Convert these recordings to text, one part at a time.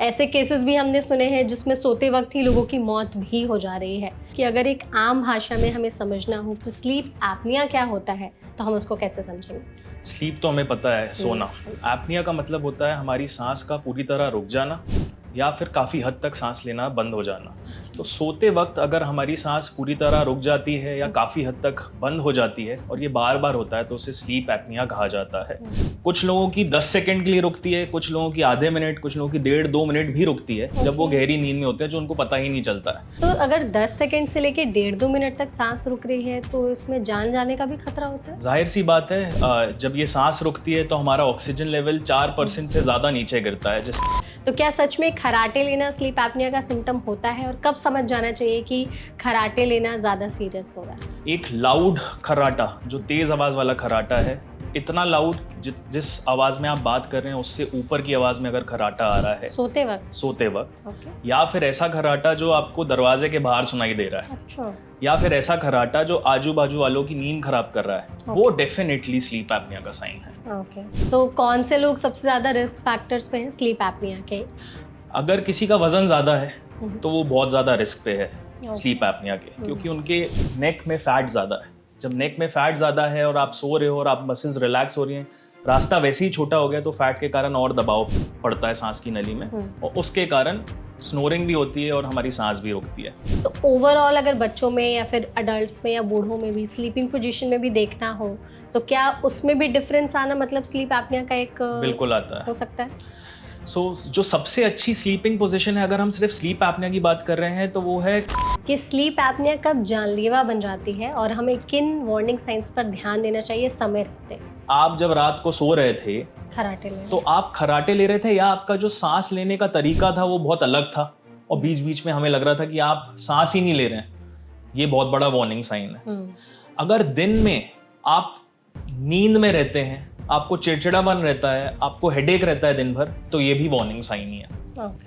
ऐसे केसेस भी हमने सुने हैं जिसमें सोते वक्त ही लोगों की मौत भी हो जा रही है। कि अगर एक आम भाषा में हमें समझना हो तो स्लीप एपनिया क्या होता है, तो हम उसको कैसे समझेंगे? स्लीप तो हमें पता है, सोना। एपनिया का मतलब होता है हमारी सांस का पूरी तरह रुक जाना या फिर काफ़ी हद तक सांस लेना बंद हो जाना। तो सोते वक्त अगर हमारी सांस पूरी तरह रुक जाती है या काफ़ी हद तक बंद हो जाती है और ये बार बार होता है तो उसे स्लीप एपनिया कहा जाता है। कुछ लोगों की 10 सेकंड के लिए रुकती है, कुछ लोगों की आधे मिनट, कुछ लोगों की 1.5-2 मिनट भी रुकती है जब वो गहरी नींद में होते हैं, जो उनको पता ही नहीं चलता है। तो अगर 10 सेकंड से लेके 1.5-2 मिनट तक सांस रुक रही है तो इसमें जान जाने का भी खतरा होता है? जाहिर सी बात है, जब ये सांस रुकती है तो हमारा ऑक्सीजन लेवल 4% से ज़्यादा नीचे गिरता है। तो क्या सच में खर्राटे लेना स्लीप एपनिया का सिम्टम होता है, और कब समझ जाना चाहिए कि खर्राटे लेना ज़्यादा सीरियस हो रहा है? एक लाउड खर्राटा, जो तेज आवाज वाला खर्राटा है, इतना लाउड जिस आवाज में आप बात कर रहे हैं उससे ऊपर की आवाज में अगर खर्राटा आ रहा है सोते वक्त ओके। या फिर ऐसा खर्राटा जो आपको दरवाजे के बाहर सुनाई दे रहा है, अच्छा। या फिर ऐसा खर्राटा जो आजू बाजू वालों की नींद खराब कर रहा है, वो डेफिनेटली स्लीप एपनिया का साइन है। ओके। तो कौन से लोग सबसे ज़्यादा रिस्क फैक्टर्स पे हैं स्लीप एपनिया के? अगर किसी का वजन ज्यादा है तो वो बहुत ज्यादा रिस्क पे है स्लीप एपनिया के, क्योंकि उनके नेक में फैट ज्यादा है। जब नेक में फैट ज़्यादा है और आप सो रहे हो और आप मसल्स रिलैक्स हो रही हैं, रास्ता वैसे ही छोटा हो गया तो फैट के कारण और दबाव पड़ता है सांस की नली में, और उसके कारण स्नोरिंग भी होती है और हमारी सांस भी रुकती है। तो ओवरऑल अगर बच्चों में या फिर अडल्ट्स में या बूढ़ों में भी स्लीपिंग पोजीशन में भी देखना हो तो क्या उसमें भी डिफरेंस आना मतलब स्लीप एपनिया का एक बिल्कुल आता है, हो सकता है? जो सबसे अच्छी स्लीपिंग पोजीशन है, अगर हम सिर्फ स्लीप एपनिया की बात कर रहे हैं, तो वो है कि स्लीप एपनिया कब जानलेवा बन जाती है और हमें किन वार्निंग साइंस पर ध्यान देना चाहिए समय रहते? आप जब रात को सो रहे थे खर्राटे ले तो आप खर्राटे ले रहे थे, या आपका जो सांस लेने का तरीका था वो बहुत अलग था और बीच बीच में हमें लग रहा था कि आप सांस ही नहीं ले रहे हैं, ये बहुत बड़ा वार्निंग साइन है। अगर दिन में आप नींद में रहते हैं, आपको चिड़चिड़ापन रहता है, आपको हेडेक रहता है दिन भर, तो ये भी वार्निंग साइन ही है।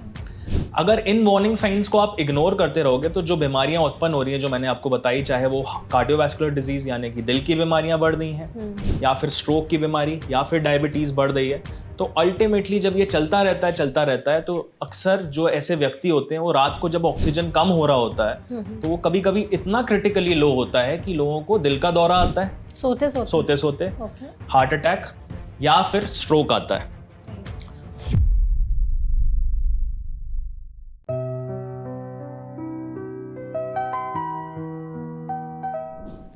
अगर इन वार्निंग साइंस को आप इग्नोर करते रहोगे तो जो बीमारियां उत्पन्न हो रही हैं, जो मैंने आपको बताई, चाहे वो कार्डियोवैस्कुलर डिजीज यानी कि दिल की बीमारियां बढ़ रही हैं, या फिर स्ट्रोक की बीमारी, या फिर डायबिटीज बढ़ रही है, तो अल्टीमेटली जब ये चलता रहता है तो अक्सर जो ऐसे व्यक्ति होते हैं वो रात को जब ऑक्सीजन कम हो रहा होता है तो वो कभी कभी इतना क्रिटिकली लो होता है कि लोगों को दिल का दौरा आता है सोते सोते हार्ट अटैक या फिर स्ट्रोक आता है।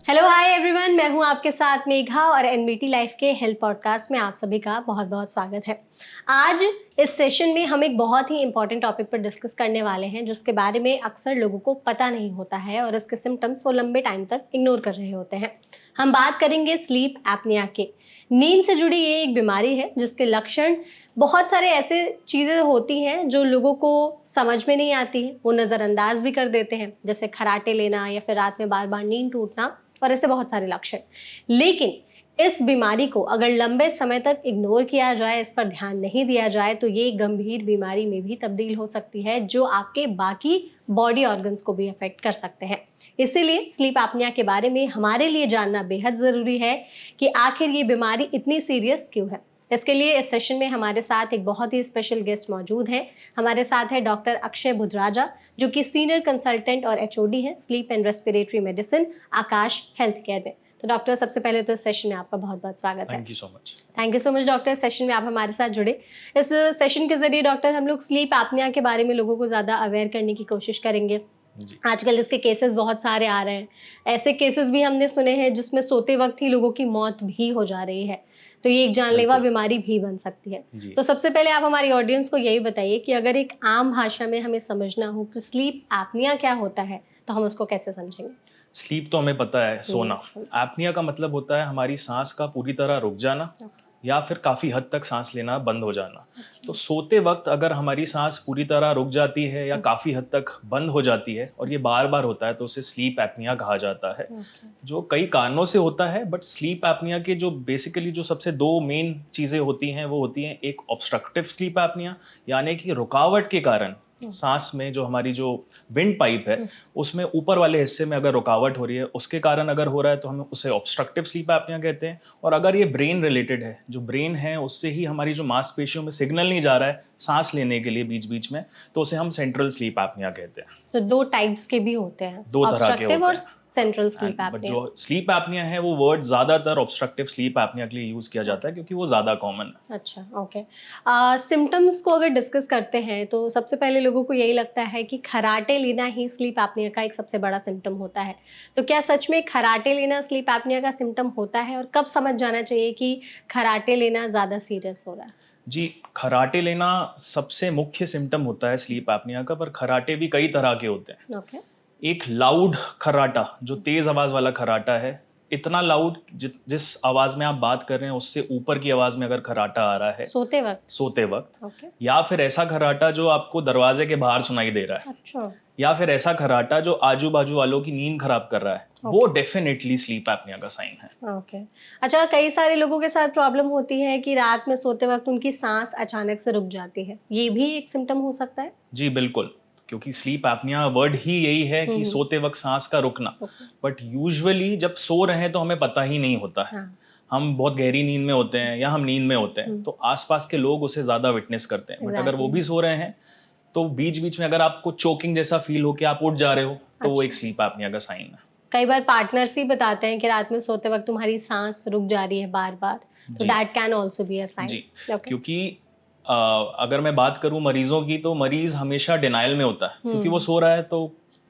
हेलो हाय एवरीवन, मैं हूं आपके साथ मेघा और एनबीटी लाइफ के हेल्थ पॉडकास्ट में आप सभी का बहुत बहुत स्वागत है। आज इस सेशन में हम एक बहुत ही इंपॉर्टेंट टॉपिक पर डिस्कस करने वाले हैं जिसके बारे में अक्सर लोगों को पता नहीं होता है और इसके सिम्टम्स वो लंबे टाइम तक इग्नोर कर रहे होते हैं। हम बात करेंगे स्लीप एपनिया के। नींद से जुड़ी ये एक बीमारी है जिसके लक्षण बहुत सारे ऐसे चीज़ें होती हैं जो लोगों को समझ में नहीं आती है, वो नज़रअंदाज भी कर देते हैं, जैसे खर्राटे लेना या फिर रात में बार बार नींद टूटना और ऐसे बहुत सारे लक्षण। लेकिन इस बीमारी को अगर लंबे समय तक इग्नोर किया जाए, इस पर ध्यान नहीं दिया जाए, तो ये गंभीर बीमारी में भी तब्दील हो सकती है जो आपके बाकी बॉडी ऑर्गन्स को भी अफेक्ट कर सकते हैं। इसीलिए स्लीप एपनिया के बारे में हमारे लिए जानना बेहद ज़रूरी है कि आखिर ये बीमारी इतनी सीरियस क्यों है। इसके लिए इस सेशन में हमारे साथ एक बहुत ही स्पेशल गेस्ट मौजूद है। हमारे साथ है डॉक्टर अक्षय बुधराजा, जो कि सीनियर कंसल्टेंट और एचओडी हैं sleep and respiratory medicine Akash health care में। तो डॉक्टर, सबसे पहले तो इस सेशन में आपका बहुत बहुत स्वागत है। Thank you so much. Thank you so much doctor, session में आप हमारे साथ जुड़े। इस सेशन के जरिए डॉक्टर हम लोग स्लीप एपनिया के बारे में लोगों को ज़्यादा अवेयर करने की कोशिश करेंगे। आजकल इसके केसेस बहुत सारे आ रहे हैं। ऐसे केसेस भी हमने सुने हैं जिसमें सोते वक्त ही लोगों की मौत भी हो जा रही है, तो ये एक जानलेवा बीमारी भी बन सकती है। तो सबसे पहले आप हमारी ऑडियंस को यही बताइए कि अगर एक आम भाषा में हमें समझना हो कि स्लीप एपनिया क्या होता है तो हम उसको कैसे समझेंगे? स्लीप तो हमें पता है, सोना। एपनिया का मतलब होता है हमारी सांस का पूरी तरह रुक जाना या फिर काफ़ी हद तक सांस लेना बंद हो जाना। तो सोते वक्त अगर हमारी सांस पूरी तरह रुक जाती है या काफ़ी हद तक बंद हो जाती है और ये बार बार होता है तो उसे स्लीप एपनिया कहा जाता है, जो कई कारणों से होता है। बट स्लीप एपनिया के जो बेसिकली जो सबसे दो मेन चीज़ें होती हैं वो होती हैं, एक ऑब्स्ट्रक्टिव स्लीप एपनिया यानी कि रुकावट के कारण सांस में जो हमारी जो विंड पाइप है उसमें ऊपर वाले हिस्से में अगर रुकावट हो रही है, उसके कारण अगर हो रहा है तो हम उसे ऑब्स्ट्रक्टिव स्लीप एपनिया कहते हैं। और अगर ये ब्रेन रिलेटेड है, जो ब्रेन है उससे ही हमारी जो मांसपेशियों में सिग्नल नहीं जा रहा है सांस लेने के लिए बीच बीच में, तो उसे हम सेंट्रल स्लीप एपनिया कहते हैं। तो 2 टाइप्स के भी होते हैं, दो तरह के ऑब्स्ट्रक्टिव होते और हैं। Central sleep but apnoea. जो स्लीप एपनिया है वो वर्ड ज्यादातर ऑब्स्ट्रक्टिव स्लीप एपनिया के लिए यूज किया जाता है क्योंकि वो ज्यादा कॉमन है। अच्छा, ओके। सिम्टम्स को अगर डिस्कस करते हैं तो सबसे पहले लोगों को यही लगता है कि खर्राटे लेना ही स्लीप एपनिया का एक सबसे बड़ा सिम्टम होता है। तो क्या सच में खर्राटे लेना स्लीप एपनिया का सिम्टम होता है, और कब समझ जाना चाहिए कि खर्राटे लेना ज़्यादा सीरियस हो रहा है? जी, खर्राटे लेना सबसे मुख्य सिम्टम होता है स्लीप एपनिया का, पर खर्राटे भी कई तरह के होते हैं। ओके। एक लाउड खर्राटा, जो तेज आवाज वाला खर्राटा है, इतना लाउड जिस आवाज में आप बात कर रहे हैं उससे ऊपर की आवाज में अगर खर्राटा आ रहा है सोते वक्त, ओके। या फिर ऐसा खर्राटा जो आपको दरवाजे के बाहर सुनाई दे रहा है, अच्छा। या फिर ऐसा खर्राटा जो आजू बाजू वालों की नींद खराब कर रहा है, वो डेफिनेटली स्लीप एपनिया का साइन है। ओके। अच्छा, कई सारे लोगों के साथ प्रॉब्लम होती है कि रात में सोते वक्त उनकी सांस अचानक से रुक जाती है, ये भी एक सिम्टम हो सकता है? जी बिल्कुल, क्योंकि स्लीप एपनिया वर्ड ही यही है कि सोते वक्त सांस का रुकना। बट यूजुअली जब सो रहे हैं तो हमें पता ही नहीं होता है। हम बहुत गहरी नींद में होते हैं या हम नींद में होते हैं, तो आसपास के लोग उसे ज्यादा विटनेस करते हैं। बट अगर वो भी सो रहे हैं तो बीच बीच में अगर आपको चोकिंग जैसा फील हो कि आप उठ जा रहे हो, तो वो एक स्लीप एपनिया का साइन है। कई बार पार्टनर्स ही बताते हैं कि रात में सोते वक्त तुम्हारी सांस रुक जा रही है बार बार, तो that can also be a sign. जी, क्योंकि अगर मैं बात करूं मरीजों की, तो मरीज हमेशा डिनाइल में होता है क्योंकि वो सो रहा है, तो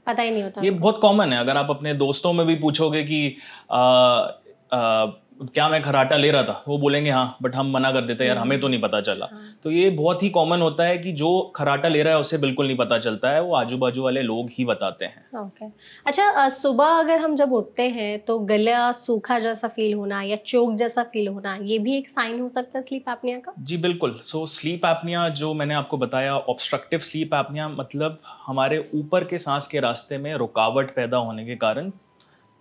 पता ही नहीं होता। ये बहुत कॉमन है। अगर आप अपने दोस्तों में भी पूछोगे कि क्या मैं खर्राटा ले रहा था, वो बोलेंगे हाँ, बट हम मना कर देते हैं यार हमें तो नहीं पता चला। तो ये बहुत ही कॉमन होता है कि जो खर्राटा ले रहा है उसे बिल्कुल नहीं पता चलता है, वो आजू बाजू वाले लोग ही बताते हैं। ओके। अच्छा, सुबह अगर हम जब उठते हैं तो गला सूखा जैसा फील होना या चोक जैसा फील होना, ये भी एक साइन हो सकता है स्लीप एपनिया का? जी बिल्कुल। सो स्लीप एपनिया जो मैंने आपको बताया, ऑब्स्ट्रक्टिव स्लीप एपनिया मतलब हमारे ऊपर के सांस के रास्ते में रुकावट पैदा होने के कारण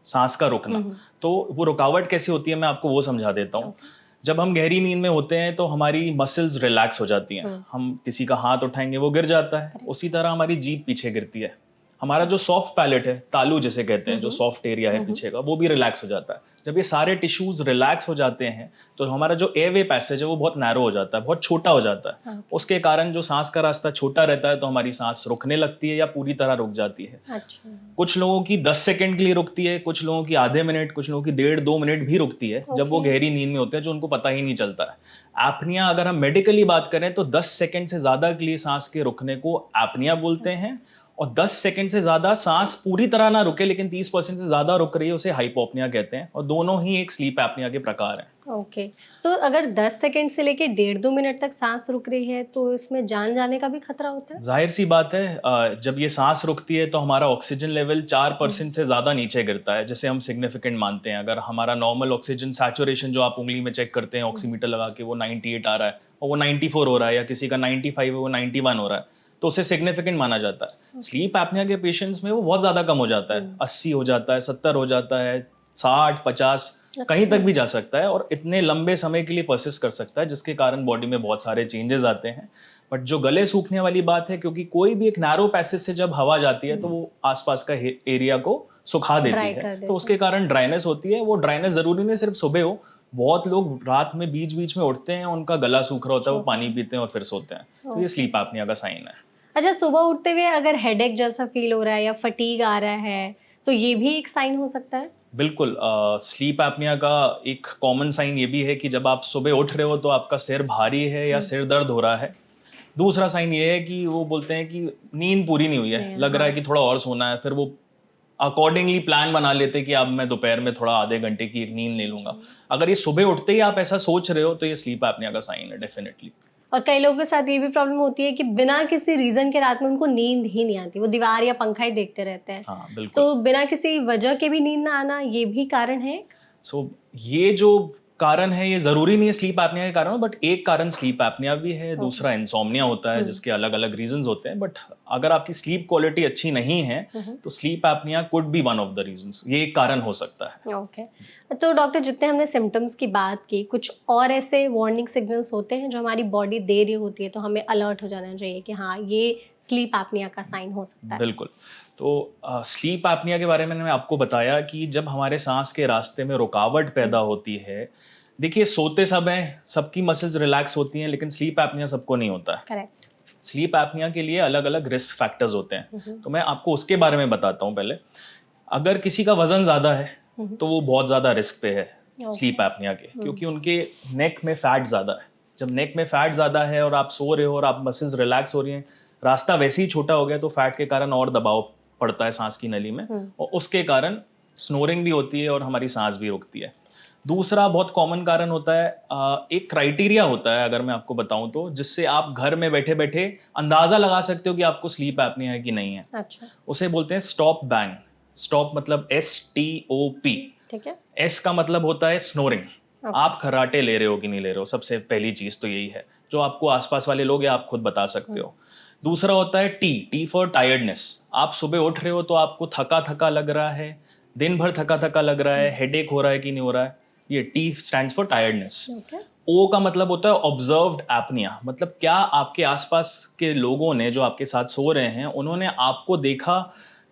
सांस का रुकना। तो वो रुकावट कैसी होती है मैं आपको वो समझा देता हूँ। जब हम गहरी नींद में होते हैं तो हमारी मसल्स रिलैक्स हो जाती हैं। हम किसी का हाथ उठाएंगे वो गिर जाता है, उसी तरह हमारी जीभ पीछे गिरती है। हमारा जो सॉफ्ट पैलेट है, तालू जिसे कहते हैं, जो सॉफ्ट एरिया है पीछे का, वो भी रिलैक्स हो जाता है। जब ये सारे टिश्यूज रिलैक्स हो जाते हैं तो हमारा जो एयरवे पैसेज है वो बहुत नैरो हो जाता है, बहुत छोटा हो जाता है। उसके कारण जो सांस का रास्ता छोटा रहता है तो हमारी सांस रुकने लगती है या पूरी तरह रुक जाती है। अच्छा। कुछ लोगों की 10 सेकंड के लिए रुकती है, कुछ लोगों की आधे मिनट, कुछ लोगों की 1.5-2 मिनट भी रुकती है जब वो गहरी नींद में होते हैं, जो उनको पता ही नहीं चलता है। एपनिया अगर हम मेडिकली बात करें तो 10 सेकंड से ज्यादा के लिए सांस के रुकने को एपनिया बोलते हैं, और 10 सेकंड से ज्यादा सांस पूरी तरह ना रुके लेकिन 30% से ज्यादा रुक रही है उसे हाइपोपनिया कहते हैं, और दोनों ही एक स्लीप एपनिया के प्रकार हैं। ओके। तो अगर 10 सेकंड से लेके 1.5-2 मिनट तक सांस रुक रही है तो इसमें जान जाने का भी खतरा होता है? जाहिर सी बात है, जब ये सांस रुकती है तो हमारा ऑक्सीजन लेवल 4% से ज्यादा नीचे गिरता है, जिसे हम सिग्निफिकेंट मानते हैं। अगर हमारा नॉर्मल ऑक्सीजन सैचुरेशन जो आप उंगली में चेक करते हैं ऑक्सीमीटर लगा के, वो 98 आ रहा है और वो 94 हो रहा है, या किसी का 95 है वो 91 हो रहा है, तो उसे सिग्निफिकेंट माना जाता है। स्लीप एपनिया के पेशेंट्स में वो बहुत ज्यादा कम हो जाता है, 80 हो जाता है, 70 हो जाता है, 60, 50 कहीं तक भी जा सकता है, और इतने लंबे समय के लिए परसिस्ट कर सकता है, जिसके कारण बॉडी में बहुत सारे चेंजेस आते हैं। बट जो गले सूखने वाली बात है, क्योंकि कोई भी एक नैरो पैसेज से जब हवा जाती है तो वो आसपास का एरिया को सुखा देती है, तो उसके कारण ड्राइनेस होती है। वो ड्राइनेस जरूरी नहीं सिर्फ सुबह हो, बहुत लोग रात में बीच बीच में उठते हैं, उनका गला सूख रहा होता है, वो पानी पीते हैं और फिर सोते हैं, तो ये स्लीप एपनिया का साइन है। अच्छा, सुबह उठते हुए अगर हेडेक जैसा फील हो रहा है या फटीग आ रहा है, तो ये भी एक साइन हो सकता है? बिल्कुल। स्लीप एपनिया का एक कॉमन साइन ये भी है कि जब आप सुबह उठ रहे हो तो आपका सिर भारी है या सिर दर्द हो रहा है। दूसरा साइन ये है कि वो बोलते हैं कि नींद पूरी नहीं हुई है, लग रहा है कि थोड़ा और सोना है, फिर वो अकॉर्डिंगली प्लान बना लेते कि अब मैं दोपहर में थोड़ा आधे घंटे की एक नींद ले लूंगा। अगर ये सुबह उठते ही आप ऐसा सोच रहे हो तो ये स्लीप एपनिया का साइन है डेफिनेटली। और कई लोगों के साथ ये भी प्रॉब्लम होती है कि बिना किसी रीजन के रात में उनको नींद ही नहीं आती, वो दीवार या पंखा ही देखते रहते हैं। हाँ बिल्कुल। तो बिना किसी वजह के भी नींद ना आना, ये भी कारण है? सो ये जो कारण है, ये जरूरी नहीं है स्लीप एपनिया के कारण, बट एक कारण स्लीप एपनिया भी है, दूसरा इंसोम्निया होता है जिसके अलग अलग रीजंस होते हैं। बट अगर आपकी स्लीप क्वालिटी अच्छी नहीं है तो sleep apnoea could be one of the reasons, ये एक कारण हो सकता है। ओके तो डॉक्टर, जितने हमने सिम्टम्स की बात की, कुछ और ऐसे वार्निंग सिग्नल्स होते हैं जो हमारी बॉडी दे रही होती है तो हमें अलर्ट हो जाना चाहिए कि हाँ ये स्लीप एपनिया का साइन हो सकता है? बिल्कुल। तो स्लीप एपनिया के बारे में मैंने आपको बताया कि जब हमारे सांस के रास्ते में रुकावट पैदा होती है, देखिए सोते समय सबकी मसल्स रिलैक्स होती हैं, लेकिन स्लीप एपनिया सबको नहीं होता है। करेक्ट। स्लीप एपनिया के लिए अलग अलग रिस्क फैक्टर्स होते हैं, तो मैं आपको उसके बारे में बताता हूँ पहले। अगर किसी का वजन ज़्यादा है तो वो बहुत ज़्यादा रिस्क पे है स्लीप एपनिया के, क्योंकि उनके नेक में फैट ज़्यादा है। जब नेक में फैट ज़्यादा है और आप सो रहे हो और आप मसल्स रिलैक्स हो रही हैं, रास्ता वैसे ही छोटा हो गया तो फैट के कारण और दबाव पड़ता है सांस की नली में, और उसके कारण स्नोरिंग भी होती है और हमारी सांस भी रुकती है। दूसरा बहुत कॉमन कारण होता है, एक क्राइटेरिया होता है अगर मैं आपको बताऊं तो, जिससे आप घर में बैठे बैठे अंदाजा लगा सकते हो कि आपको स्लीप एपनिया है कि नहीं है। अच्छा। उसे बोलते हैं स्टॉप बैंग। स्टॉप मतलब STOP। ठीक है। S का मतलब होता है स्नोरिंग। आप खर्राटे ले रहे हो कि नहीं ले रहे हो, सबसे पहली चीज तो यही है जो आपको आसपास वाले लोग या आप खुद बता सकते हो। दूसरा होता है T फॉर टायर्डनेस। आप सुबह उठ रहे हो तो आपको थका थका लग रहा है, दिन भर थका थका लग रहा है, हेडेक हो रहा है कि नहीं हो रहा है, ये T stands for tiredness. O का मतलब होता है ऑब्जर्व्ड एपनिया, मतलब क्या आपके आसपास के लोगों ने जो आपके साथ सो रहे हैं उन्होंने आपको देखा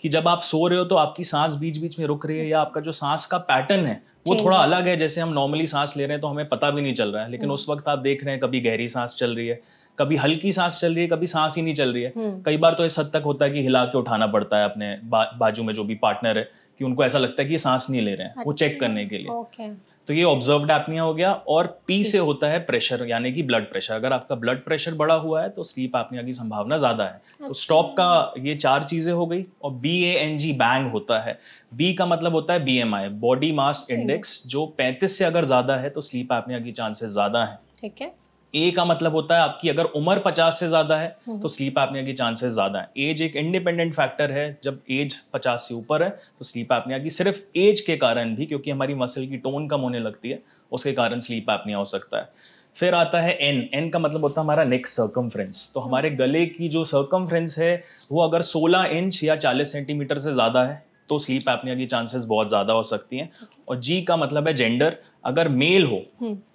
कि जब आप सो रहे हो तो आपकी सांस बीच बीच में रुक रही है, या आपका जो सांस का पैटर्न है वो थोड़ा अलग है। जैसे हम नॉर्मली सांस ले रहे हैं तो हमें पता भी नहीं चल रहा है, लेकिन उस वक्त आप देख रहे हैं कभी गहरी सांस चल रही है, कभी हल्की सांस चल रही है, कभी सांस ही नहीं चल रही है। कई बार तो इस हद तक होता है कि हिला के उठाना पड़ता है अपने बाजू में जो भी पार्टनर है, कि उनको ऐसा लगता है कि ये सांस नहीं ले रहे हैं, वो चेक करने के लिए। तो ये ऑब्जर्व्ड एपनिया हो गया। और P से होता है प्रेशर, यानी कि ब्लड प्रेशर। अगर आपका ब्लड प्रेशर बढ़ा हुआ है तो स्लीप एपनिया की संभावना ज्यादा है। तो स्टॉप का ये 4 चीजें हो गई। और BANG बैंग होता है। B का मतलब होता है BMI, बॉडी मास इंडेक्स, जो 35 से अगर ज्यादा है तो स्लीप एपनिया की चांसेस ज्यादा है। ठीक है। A का मतलब होता है आपकी अगर उम्र 50 से ज्यादा है तो स्लीप एपनिया की चांसेस ज्यादा है। एज एक इंडिपेंडेंट फैक्टर है, जब एज 50 से ऊपर है तो स्लीप एपनिया की सिर्फ एज के कारण भी, क्योंकि हमारी मसल की टोन कम होने लगती है, उसके कारण स्लीप एपनिया हो सकता है। फिर आता है N का मतलब होता है हमारा नेक सर्कमफ्रेंस। तो हमारे गले की जो सर्कमफ्रेंस है वो अगर 16 इंच या 40 सेंटीमीटर से ज्यादा है तो स्लीप एपनिया की चांसेस बहुत ज्यादा हो सकती हैं। और G का मतलब है जेंडर, अगर मेल हो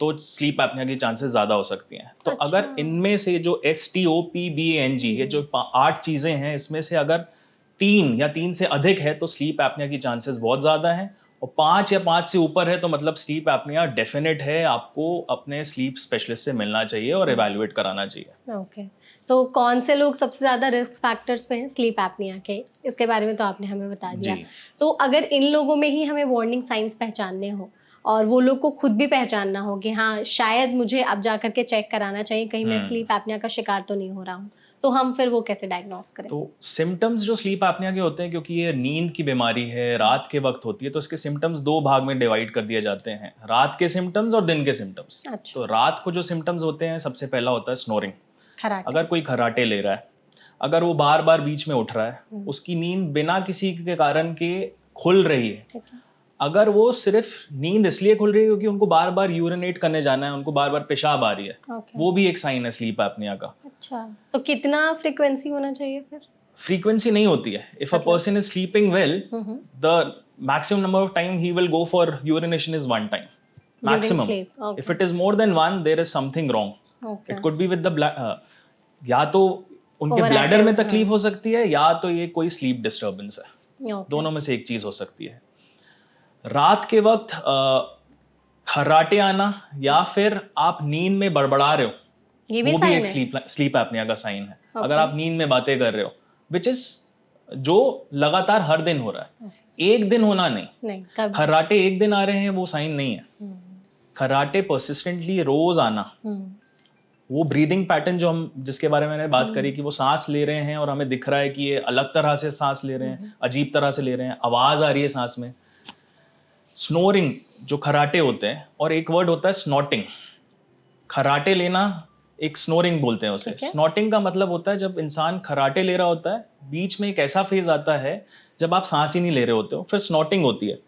तो स्लीप एपनिया की चांसेस ज्यादा हो सकती हैं। तो अगर इनमें से जो STOP BANG, ये जो 8 चीजें हैं, इसमें से अगर 3 या 3 से अधिक है तो स्लीप एपनिया की चांसेस बहुत ज्यादा हैं, और 5 या 5 से ऊपर है तो मतलब स्लीप एपनिया डेफिनेट है, आपको अपने स्लीप स्पेशलिस्ट से मिलना चाहिए और इवैल्यूएट कराना चाहिए। ओके तो कौन से लोग सबसे ज़्यादा रिस्क फैक्टर्स पे हैं स्लीप एपनिया के, इसके बारे में तो आपने हमें बता दिया। तो अगर इन लोगों में ही हमें वार्निंग साइंस पहचानने हो और वो लोग को खुद भी पहचानना हो कि हाँ शायद मुझे अब जा करके चेक कराना चाहिए, कहीं मैं स्लीप एपनिया का शिकार तो नहीं हो रहा हूँ, तो हम फिर वो कैसे डायग्नोस करें? तो सिम्टम्स जो स्लीप एपनिया के होते हैं, क्योंकि ये नींद की बीमारी है, रात के वक्त होती है, तो इसके सिम्टम्स 2 भाग में डिवाइड कर दिए जाते हैं, रात के सिम्टम्स और दिन के सिम्टम्स। तो रात को जो सिम्टम्स होते हैं, सबसे पहला होता है स्नोरिंग। अगर कोई खर्राटे ले रहा है, अगर वो बार बार बीच में उठ रहा है, उसकी नींद बिना किसी के कारण के खुल रही है, अगर वो सिर्फ नींद इसलिए खुल रही है क्योंकि उनको बार बार यूरिनेट करने जाना है, उनको बार बार पेशाब आ रही है, वो भी एक साइन है स्लीप एपनिया का। अच्छा, तो कितना फ्रीक्वेंसी होना चाहिए फिर? फ्रीक्वेंसी नहीं होती है। If a person is sleeping well, the maximum number of time he will go for urination is 1 time maximum. If it is more than 1, there is something wrong. It could be with the या तो उनके bladder में तकलीफ हो सकती है, या तो ये कोई स्लीप डिस्टर्बेंस है। दोनों में से एक चीज हो सकती है। रात के वक्त खर्राटे आना या फिर आप नींद में बड़बड़ा रहे हो, वो भी एक स्लीप एपनिया का साइन है। अगर आप नींद में बातें कर रहे हो, विच इज जो लगातार हर दिन हो रहा है, एक दिन होना नहीं। खर्राटे एक दिन आ रहे हैं वो साइन नहीं है। खर्राटे परसिस्टेंटली रोज आना, वो ब्रीदिंग पैटर्न जो हम जिसके बारे में मैंने बात करी कि वो सांस ले रहे हैं और हमें दिख रहा है कि ये अलग तरह से सांस ले रहे हैं, अजीब तरह से ले रहे हैं, आवाज आ रही है सांस में। स्नोरिंग जो खर्राटे होते हैं, और एक वर्ड होता है स्नॉटिंग। खर्राटे लेना एक स्नोरिंग बोलते हैं उसे। स्नॉटिंग का मतलब होता है जब इंसान खर्राटे ले रहा होता है, बीच में एक ऐसा फेज आता है जब आप सांस ही नहीं ले रहे होते हो, फिर स्नॉटिंग होती है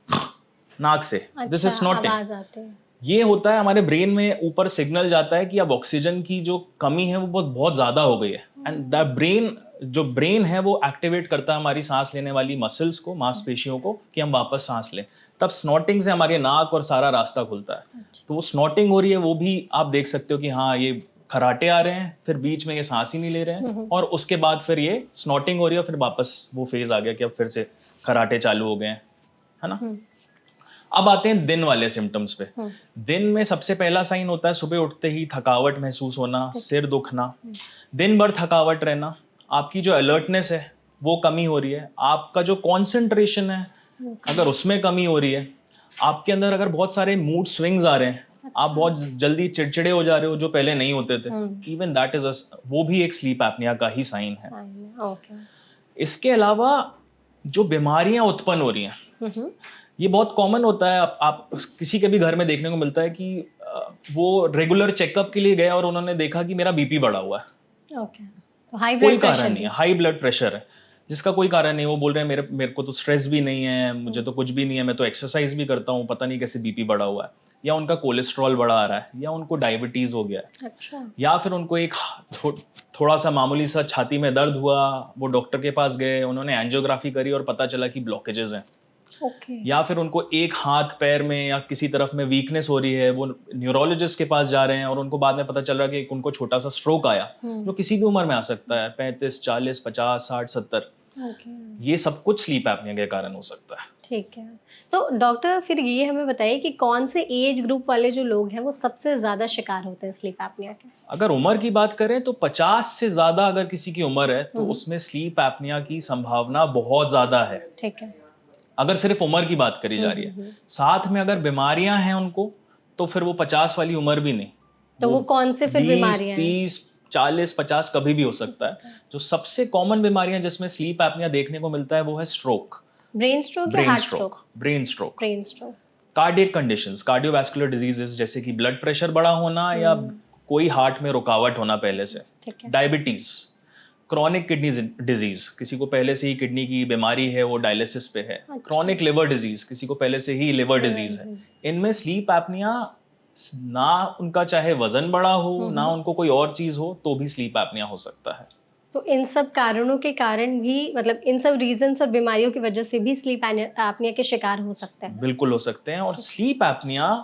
नाक से। This is snorting. ये होता है हमारे ब्रेन में ऊपर सिग्नल जाता है कि अब ऑक्सीजन की जो कमी है वो बहुत बहुत ज़्यादा हो गई है, एंड द ब्रेन, जो ब्रेन है वो एक्टिवेट करता है हमारी सांस लेने वाली मसल्स को, मांसपेशियों को, कि हम वापस सांस लें। तब स्नॉटिंग से हमारे नाक और सारा रास्ता खुलता है। तो वो स्नॉटिंग हो रही है, वो भी आप देख सकते हो कि हाँ ये खराटे आ रहे हैं, फिर बीच में ये सांस ही नहीं ले रहे हैं, और उसके बाद फिर ये स्नॉटिंग हो रही है, फिर वापस वो फेज आ गया कि अब फिर से खराटे चालू हो गए हैं, है ना। अब आते हैं दिन वाले सिम्टम्स पे। दिन में सबसे पहला साइन होता है सुबह उठते ही थकावट महसूस होना, सिर दुखना, दिन भर थकावट रहना, आपकी जो अलर्टनेस है वो कमी हो रही है, आपका जो कंसंट्रेशन है अगर उसमें कमी हो रही है, आपके अंदर अगर बहुत सारे मूड स्विंग्स आ रहे हैं, आप बहुत जल्दी चिड़चिड़े हो जा रहे हो जो पहले नहीं होते थे, इवन दैट इज वो भी एक स्लीप एपनिया का ही साइन है। इसके अलावा जो बीमारियां उत्पन्न हो रही हैं, ये बहुत कॉमन होता है। आप किसी के भी घर में देखने को मिलता है कि वो रेगुलर चेकअप के लिए गए और उन्होंने देखा कि मेरा बीपी बढ़ा हुआ है। तो हाई कोई ब्लड कारण प्रेशर नहीं है, हाई ब्लड प्रेशर है जिसका कोई कारण नहीं। वो बोल रहे हैं मेरे को तो स्ट्रेस भी नहीं है, मुझे तो कुछ भी नहीं है, मैं तो एक्सरसाइज भी करता हूँ, पता नहीं कैसे बीपी बढ़ा हुआ है, या उनका कोलेस्ट्रॉल बढ़ा आ रहा है, या उनको डायबिटीज हो गया है। अच्छा। या फिर उनको एक थोड़ा सा मामूली सा छाती में दर्द हुआ, वो डॉक्टर के पास गए, उन्होंने एंजियोग्राफी करी और पता चला कि ब्लॉकेजेस हैं। या फिर उनको एक हाथ पैर में या किसी तरफ में वीकनेस हो रही है, वो न्यूरोलॉजिस्ट के पास जा रहे हैं और उनको बाद में पता चल रहा है कि उनको छोटा सा स्ट्रोक आया, जो किसी भी उम्र में आ सकता है, 35, 40, 50, 60, 70। ये सब कुछ स्लीप एपनिया के कारण हो सकता है। ठीक है। तो डॉक्टर फिर ये हमें बताइए कि कौन से एज ग्रुप वाले जो लोग हैं वो सबसे ज्यादा शिकार होते हैं स्लीप एपनिया के? अगर उम्र की बात करें तो 50 से ज्यादा अगर किसी की उम्र है तो उसमें स्लीप एपनिया की संभावना बहुत ज्यादा है। ठीक है। अगर सिर्फ उम्र की बात करी जा रही है, साथ में अगर बीमारियां हैं उनको, तो फिर वो 50 वाली उम्र भी नहीं, तो वो कौन से फिर बीमारियां हैं? 30, 40, 50 कभी भी हो सकता है। जो सबसे कॉमन बीमारियां जिसमें स्लीप एपनिया देखने को मिलता है वो है स्ट्रोक, ब्रेन स्ट्रोक या heart stroke? Brain stroke, brain stroke, cardiac conditions, cardiovascular diseases जैसे कि ब्लड प्रेशर बढ़ा होना या कोई हार्ट में रुकावट होना पहले से, डायबिटीज, क्रॉनिक किडनी डिजीज, किसी को पहले से ही किडनी की बीमारी है, वो डायलिसिस पे है, क्रॉनिक लिवर डिजीज, किसी को पहले से ही लिवर डिजीज है। इनमें स्लीप एपनिया, ना उनका चाहे वजन बड़ा हो, ना उनको कोई और चीज हो, तो भी स्लीप एपनिया हो सकता है। तो इन सब कारणों के कारण भी, मतलब इन सब रीजंस और बीमारियों की वजह से भी स्लीप एपनिया के शिकार हो सकते हैं? बिल्कुल हो सकते हैं। और स्लीप एपनिया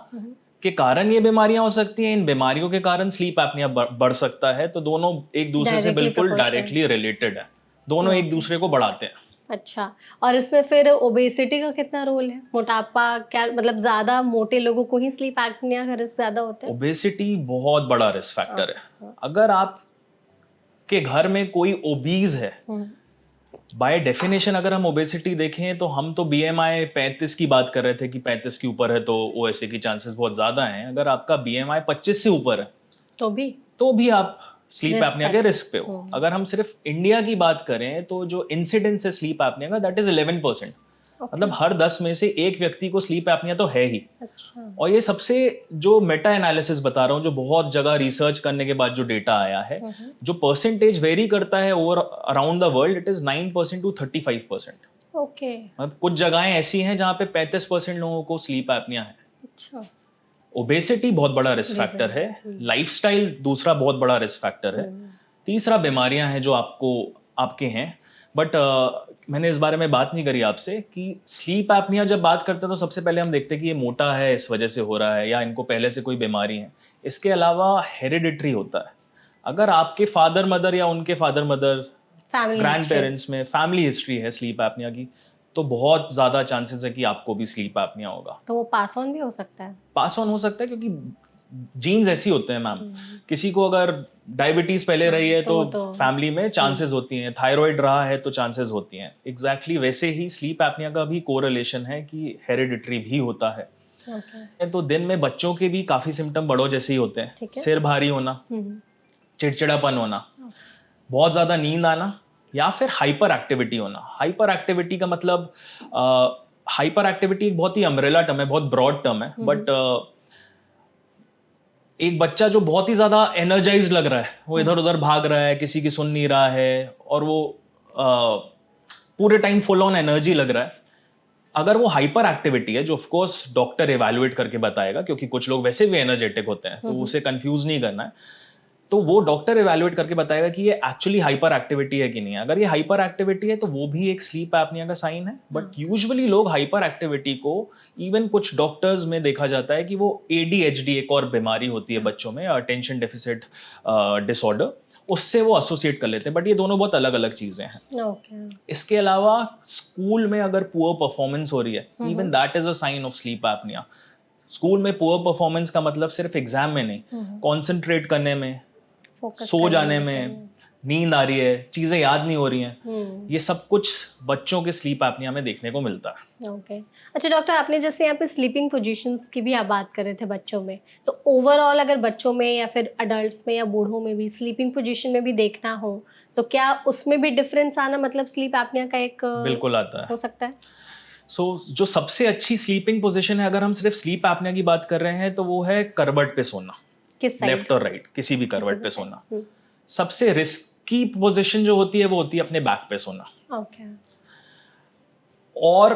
के कारण ये बीमारियां हो सकती हैं, इन बीमारियों के कारण स्लीप एपनिया बढ़ सकता है। तो दोनों एक दूसरे से बिल्कुल डायरेक्टली रिलेटेड है, दोनों एक दूसरे को बढ़ाते हैं। अच्छा। और इसमें फिर ओबेसिटी का कितना रोल है? मोटापा, क्या मतलब ज्यादा मोटे लोगों को ही स्लीप एपनिया का रिस्क ज्यादा होता है? ओबेसिटी बहुत बड़ा रिस्क फैक्टर है। अगर आप के घर में कोई ओबीज है, बाय डेफिनेशन अगर हम ओबेसिटी देखें तो हम तो बीएमआई 35 की बात कर रहे थे कि 35 के ऊपर है तो ओएसए की चांसेस बहुत ज्यादा हैं। अगर आपका बीएमआई 25 से ऊपर है तो भी आप स्लीप एपनिया के रिस्क पे हो। अगर हम सिर्फ इंडिया की बात करें तो जो इंसिडेंस है स्लीप एपनिया का, दैट इज 11%। मतलब हर 10 में से एक व्यक्ति को स्लीप एपनिया तो है ही। अच्छा। और ये सबसे जो मेटा एनालिसिस बता रहा हूँ, जो बहुत जगह रिसर्च करने के बाद जो डेटा आया है, जो परसेंटेज वेरी करता है over around the world, it is 9% to 35%। Okay. मतलब कुछ जगहें ऐसी हैं जहाँ पे 35% लोगों को स्लीप एपनिया है। अच्छा। ओबेसिटी बहुत बड़ा रिस्क फैक्टर है, लाइफस्टाइल दूसरा बहुत बड़ा रिस्क फैक्टर है, तीसरा बीमारियां हैं जो आपके हैं। बट मैंने इस बारे में बात नहीं करी आपसे कि स्लीप एपनिया जब बात करते हैं तो सबसे पहले हम देखते हैं कि ये मोटा है इस वजह से हो रहा है, या इनको पहले से कोई बीमारी है। इसके अलावा हेरिडिटरी होता है। अगर आपके फादर मदर या उनके फादर मदर, ग्रैंड पेरेंट्स में फैमिली हिस्ट्री है स्लीप एपनिया की, तो बहुत ज्यादा चांसेस है कि आपको भी स्लीप एपनिया होगा। तो वो पास ऑन भी हो सकता है? पास ऑन हो सकता है, क्योंकि जीन्स ऐसी होते हैं मैम। किसी को अगर डायबिटीज पहले रही है तो फैमिली में चांसेस होती हैं, थायराइड रहा है तो चांसेस होती हैं। एग्जैक्टली वैसे ही स्लीप एपनिया का भी कोरिलेशन है कि हेरिडिटरी भी होता है। तो दिन में बच्चों के भी काफी सिम्टम बड़ों जैसे ही होते हैं। सिर भारी होना, चिड़चिड़ापन होना, बहुत ज्यादा नींद आना, या फिर हाइपर एक्टिविटी होना। हाइपर एक्टिविटी का मतलब, हाइपर एक्टिविटी एक बहुत ही अम्ब्रेला टर्म है, बहुत ब्रॉड टर्म है, बट एक बच्चा जो बहुत ही ज्यादा एनर्जाइज्ड लग रहा है, वो इधर उधर भाग रहा है, किसी की सुन नहीं रहा है, और वो पूरे टाइम फुल ऑन एनर्जी लग रहा है, अगर वो हाइपर एक्टिविटी है, जो ऑफ कोर्स डॉक्टर इवैल्यूएट करके बताएगा, क्योंकि कुछ लोग वैसे भी एनर्जेटिक होते हैं, तो उसे कंफ्यूज नहीं करना है, तो वो डॉक्टर इवैल्यूएट करके बताएगा कि ये एक्चुअली हाइपर एक्टिविटी है कि नहीं है। अगर ये हाइपर एक्टिविटी है तो वो भी एक स्लीप एपनिया का साइन है। बट यूजुअली लोग हाइपर एक्टिविटी को, इवन कुछ डॉक्टर्स में देखा जाता है कि वो ADHD, एक और बीमारी होती है बच्चों में, अटेंशन डेफिसिट डिसऑर्डर, उससे वो एसोसिएट कर लेते हैं। बट ये दोनों बहुत अलग अलग चीजें हैं। इसके अलावा स्कूल में अगर पुअर परफॉर्मेंस हो रही है, even that is a sign of sleep apnea. School में पुअर परफॉर्मेंस का मतलब सिर्फ एग्जाम में नहीं, कॉन्सेंट्रेट करने में, सो जाने में, नींद आ रही है, चीजें याद नहीं हो रही हैं, ये सब कुछ बच्चों के स्लीप एपनिया में देखने को मिलता है। ओके अच्छा डॉक्टर, आपने जैसे यहाँ पे स्लीपिंग पोजीशंस की भी आप बात कर रहे थे बच्चों में, तो ओवरऑल अगर बच्चों में या फिर अडल्ट्स में या बूढ़ों में भी स्लीपिंग पोजीशन में भी देखना हो तो क्या उसमें भी डिफरेंस आना मतलब स्लीप एपनिया का एक बिल्कुल आता है, हो सकता है? जो सबसे अच्छी स्लीपिंग पोजीशन है, अगर हम सिर्फ स्लीप एपनिया की बात कर रहे हैं, तो वो है करवट पे सोना, किस साइड, लेफ्ट और राइट, किसी भी करवट पे सोना। सबसे रिस्की पोजीशन जो होती है वो होती है अपने बैक पे सोना। ओके। और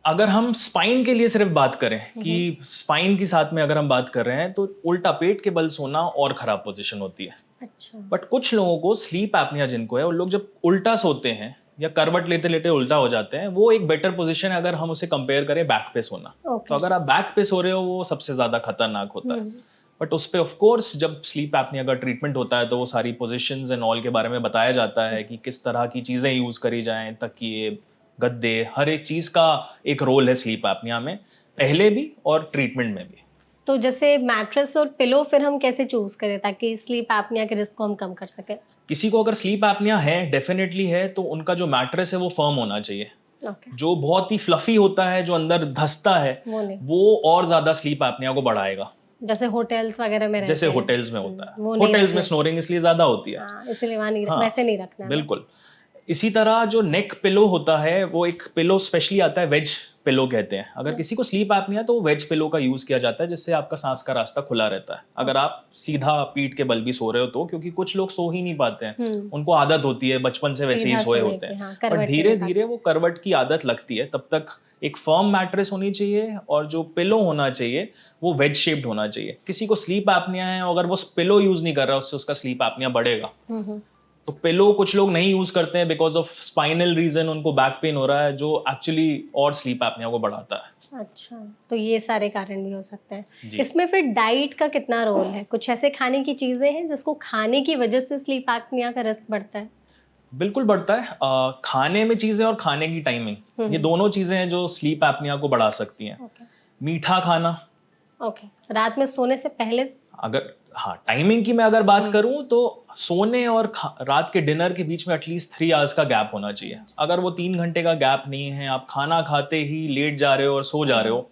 अगर हम स्पाइन के लिए सिर्फ बात करें कि स्पाइन के साथ में अगर हम बात कर रहे हैं, तो उल्टा पेट के बल सोना और खराब पोजीशन होती है। अच्छा। बट कुछ लोगों को स्लीप एपनिया जिनको है, उन लोग जब उल्टा सोते हैं या करवट लेते लेते उल्टा हो जाते हैं, वो एक बेटर पोजीशन है अगर हम उसे कंपेयर करें बैक पे सोना। तो अगर आप बैक पे सो रहे हो, वो सबसे ज्यादा खतरनाक होता है। बट उस पे ऑफ कोर्स जब स्लीप एपनिया का ट्रीटमेंट होता है तो वो सारी पोजीशंस एंड ऑल के बारे में बताया जाता है कि किस तरह की चीजें यूज करी जाएं, तकिए, गद्दे, हर एक चीज का एक रोल है स्लीप एपनिया में, पहले भी और ट्रीटमेंट में भी। तो जैसे मैट्रेस और पिलो फिर हम कैसे चूज करें ताकि स्लीप एपनिया के रिस्क को हम कम कर सकें? किसी को अगर स्लीप एपनिया है, डेफिनेटली है, तो उनका जो मैट्रेस है वो फर्म होना चाहिए। जो बहुत ही फ्लफी होता है, जो अंदर धंसता है, वो और ज्यादा स्लीप एपनिया को बढ़ाएगा। जैसे होटल्स वगैरह में रहते जैसे हैं, होटल्स में होता है, होटल्स में स्नोरिंग इसलिए ज्यादा होती है, इसलिए वहां नहीं, वैसे नहीं रखना। बिल्कुल। इसी तरह जो नेक पिलो होता है, वो एक पिलो स्पेशली आता है, वेज पिलो कहते हैं। अगर किसी को स्लीप एपनिया तो वेज पिलो का यूज किया जाता है, जिससे आपका सांस का रास्ता खुला रहता है। अगर आप सीधा पीठ के बल भी सो रहे हो तो, क्योंकि कुछ लोग सो ही नहीं पाते हैं, उनको आदत होती है, बचपन से वैसे ही सोए होते हैं, पर धीरे धीरे वो करवट की आदत लगती है। तब तक एक फर्म मैट्रेस होनी चाहिए और जो पिलो होना चाहिए वो वेज शेप्ड होना चाहिए। किसी को स्लीप एपनिया है, अगर वो पिलो यूज नहीं कर रहा, उससे उसका स्लीप एपनिया बढ़ेगा। तो पिलो कुछ लोग नहीं यूज करते हैं बिकॉज ऑफ स्पाइनल रीजन, उनको बैक पेन हो रहा है, जो एक्चुअली और स्लीप एपनिया को बढ़ाता है। अच्छा, तो ये सारे कारण भी हो सकते हैं। इसमें फिर डाइट का कितना रोल है? कुछ ऐसे खाने की चीजें हैं जिसको खाने की वजह से स्लीप एपनिया का रिस्क बढ़ता है? बिल्कुल बढ़ता है। खाने में चीजें और खाने की टाइमिंग, ये दोनों चीजें हैं जो स्लीप एपनिया को बढ़ा सकती हैं। मीठा खाना, रात में सोने से पहले, अगर टाइमिंग की मैं अगर बात करूं तो सोने और रात के डिनर के बीच में एटलीस्ट 3 आवर्स का गैप होना चाहिए। अगर वो 3 घंटे का गैप नहीं है, आप खाना खाते ही लेट जा रहे हो और सो जा रहे हो,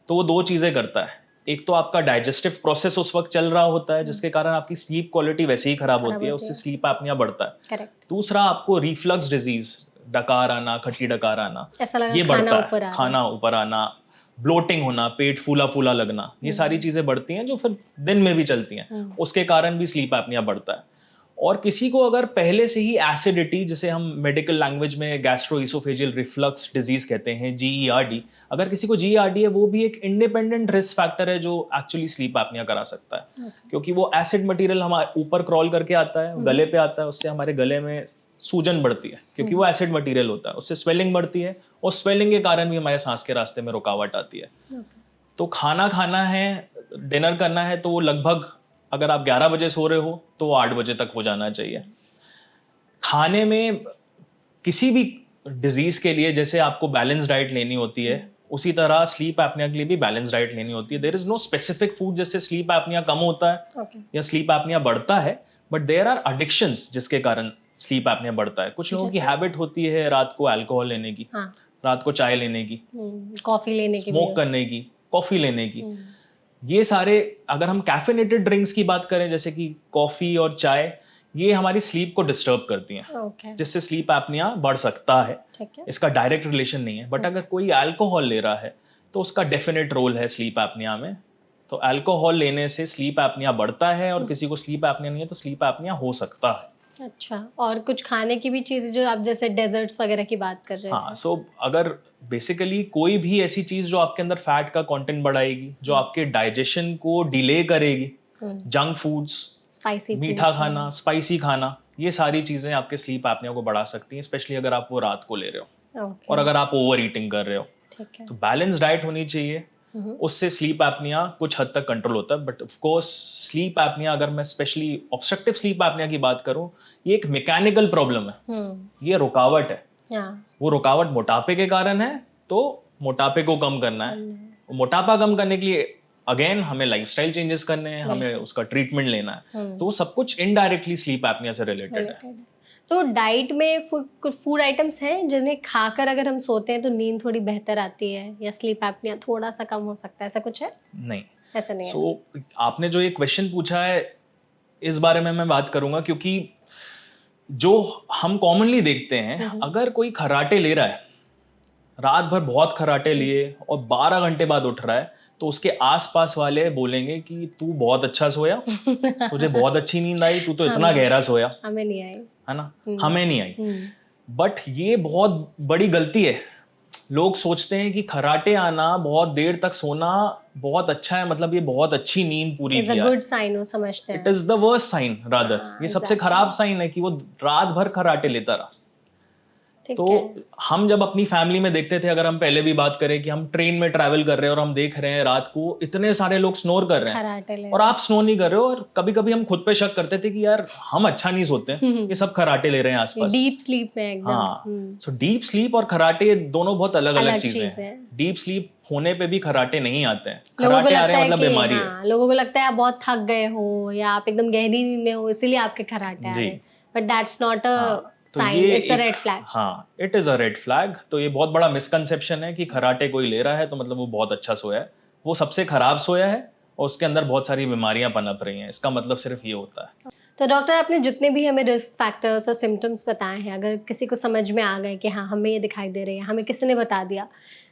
तो वो 2 चीजें करता है। एक तो आपका डाइजेस्टिव प्रोसेस उस वक्त चल रहा होता है, जिसके कारण आपकी स्लीप क्वालिटी वैसे ही खराब होती है, उससे स्लीप एपनिया बढ़ता है। दूसरा, आपको रिफ्लक्स डिजीज, डकार आना, खट्टी डकार आना, ये बढ़ता है, खाना ऊपर आना, ब्लोटिंग होना, पेट फूला फूला लगना, ये सारी चीजें बढ़ती हैं जो फिर दिन में भी चलती हैं, उसके कारण भी स्लीप एपनिया बढ़ता है। और किसी को अगर पहले से ही एसिडिटी, जिसे हम मेडिकल लैंग्वेज में गैस्ट्रोइसोफेजियल रिफ्लक्स डिजीज कहते हैं, GERD, अगर किसी को GERD है, वो भी एक इंडिपेंडेंट रिस्क फैक्टर है जो एक्चुअली स्लीप एपनिया करा सकता है। क्योंकि वो एसिड मटेरियल हमारे ऊपर क्रॉल करके आता है, गले पे आता है, उससे हमारे गले में सूजन बढ़ती है, क्योंकि वो एसिड मटेरियल होता है, उससे स्वेलिंग बढ़ती है, और स्वेलिंग के कारण भी हमारे सांस के रास्ते में रुकावट आती है। तो खाना खाना है, डिनर करना है, तो वो लगभग, अगर आप 11 बजे सो रहे हो तो 8 बजे तक हो जाना चाहिए। खाने में किसी भी डिजीज के लिए जैसे आपको बैलेंस डाइट लेनी होती है, उसी तरह स्लीप एपनिया के लिए भी बैलेंस डाइट लेनी होती है। There is no specific food जिससे स्लीप एपनिया कम होता है या स्लीप एपनिया बढ़ता है, बट देयर आर एडिक्शंस जिसके कारण स्लीप एपनिया बढ़ता है। कुछ लोगों की हैबिट होती है रात को अल्कोहल लेने की, रात को चाय लेने की, कॉफी लेने की, स्मोक करने की, कॉफी लेने की। ये सारे, अगर हम कैफिनेटेड ड्रिंक्स की बात करें जैसे कि कॉफी और चाय, ये हमारी स्लीप को डिस्टर्ब करती हैं, जिससे स्लीप एपनिया बढ़ सकता है। इसका डायरेक्ट रिलेशन नहीं है, बट अगर कोई अल्कोहल ले रहा है तो उसका डेफिनेट रोल है स्लीप एपनिया में। तो अल्कोहल लेने से स्लीप एपनिया बढ़ता है, और किसी को स्लीप एपनिया नहीं है तो स्लीप एपनिया हो सकता है। अच्छा, और कुछ खाने की भी चीज़ जो आप जैसे डेजर्ट्स वगैरह की बात कर रहे हाँ, थे? सो अगर बेसिकली कोई भी ऐसी चीज़ जो आपके अंदर फैट का कंटेंट बढ़ाएगी, जो आपके डाइजेशन को डिले करेगी, हम्म, जंक फूड्स, स्पाइसी मीठा फूड्स खाना, स्पाइसी खाना, ये सारी चीज़ें आपके स्लीप एपनिया को बढ़ा सकती हैं, स्पेशली अगर आप वो रात को ले रहे हो और ओके, अगर आप ओवर ईटिंग कर रहे हो। ठीक है। तो बैलेंस डाइट होनी चाहिए, उससे स्लीप एपनिया कुछ हद तक कंट्रोल होता है। But of course sleep apnoea, अगर मैं स्पेशली ऑब्स्ट्रक्टिव स्लीप एपनिया की बात करूं, ये एक मैकेनिकल प्रॉब्लम है, ये रुकावट है। हाँ, वो रुकावट मोटापे के कारण है, तो मोटापे को कम करना है। मोटापा कम करने के लिए अगेन हमें लाइफस्टाइल चेंजेस करने हैं, हमें उसका ट्रीटमेंट लेना है। तो वो सब कुछ इनडायरेक्टली स्लीप एपनिया से रिलेटेड है। related है। तो डाइट में कुछ फूड आइटम्स हैं जिन्हें खाकर अगर हम सोते हैं तो नींद थोड़ी बेहतर आती है, या स्लीप एपनिया थोड़ा सा कम हो सकता है, ऐसा कुछ है? नहीं। ऐसा नहीं है। सो आपने जो ये क्वेश्चन पूछा है, इस बारे में मैं बात करूंगा, क्योंकि जो हम कॉमनली देखते हैं, अगर कोई खर्राटे ले रहा है, रात भर बहुत खर्राटे लिए और 12 घंटे बाद उठ रहा है, तो उसके आसपास वाले बोलेंगे कि तू बहुत अच्छा सोया, तुझे बहुत अच्छी नींद आई, तू तो इतना गहरा सोया, हमें नहीं आई। है ना, हमें नहीं आई। बट ये बहुत बड़ी गलती है। लोग सोचते हैं कि खर्राटे आना, बहुत देर तक सोना बहुत अच्छा है, मतलब ये बहुत अच्छी नींद पूरी इज अ किया गुड साइन, वो समझते हैं। It is the worst sign rather. हाँ, ये सबसे खराब साइन है कि वो रात भर खर्राटे लेता रहा। ठीक तो है। हम जब अपनी फैमिली में देखते थे, अगर हम पहले भी बात करें कि हम ट्रेन में ट्रैवल कर रहे हैं और हम देख रहे हैं रात को इतने सारे लोग स्नोर कर रहे खर्राटे ले हैं और आप स्नोर नहीं कर रहे हो, और कभी कभी हम खुद पे शक करते थे कि यार हम अच्छा नहीं सोते हैं, ये सब खर्राटे ले रहे हैं आसपास। डीप स्लीप में एकदम। हाँ, सो डीप स्लीप और खर्राटे, ये दोनों बहुत अलग अलग चीजें चीज़ है। हैं। डीप स्लीप होने पे भी खर्राटे नहीं आते हैं, लोगों को खर्राटे आ लगता रहे हैं है मतलब कि बीमारी है। हाँ, लोगों को लगता है आप बहुत थक गए हो या आप एकदम गहरी नींद में हो, इसीलिए आपके खर्राटे आ जी। रहे हैं, बट दैट्स नॉट अ तो साइन, ये इट्स अ एक, रेड फ्लैग। हाँ, it is a red flag. तो ये बहुत बड़ा मिसकंसेप्शन है कि खर्राटे कोई ले रहा है तो मतलब वो बहुत अच्छा सोया है। वो सबसे खराब सोया है और उसके अंदर बहुत सारी बीमारियां पनप रही हैं, इसका मतलब सिर्फ ये होता है। तो डॉक्टर, आपने जितने भी हमें रिस्क फैक्टर्स और सिम्टम्स बताए हैं, अगर किसी को समझ में आ गए कि हाँ हमें ये दिखाई दे रही है, हमें किसी ने बता दिया,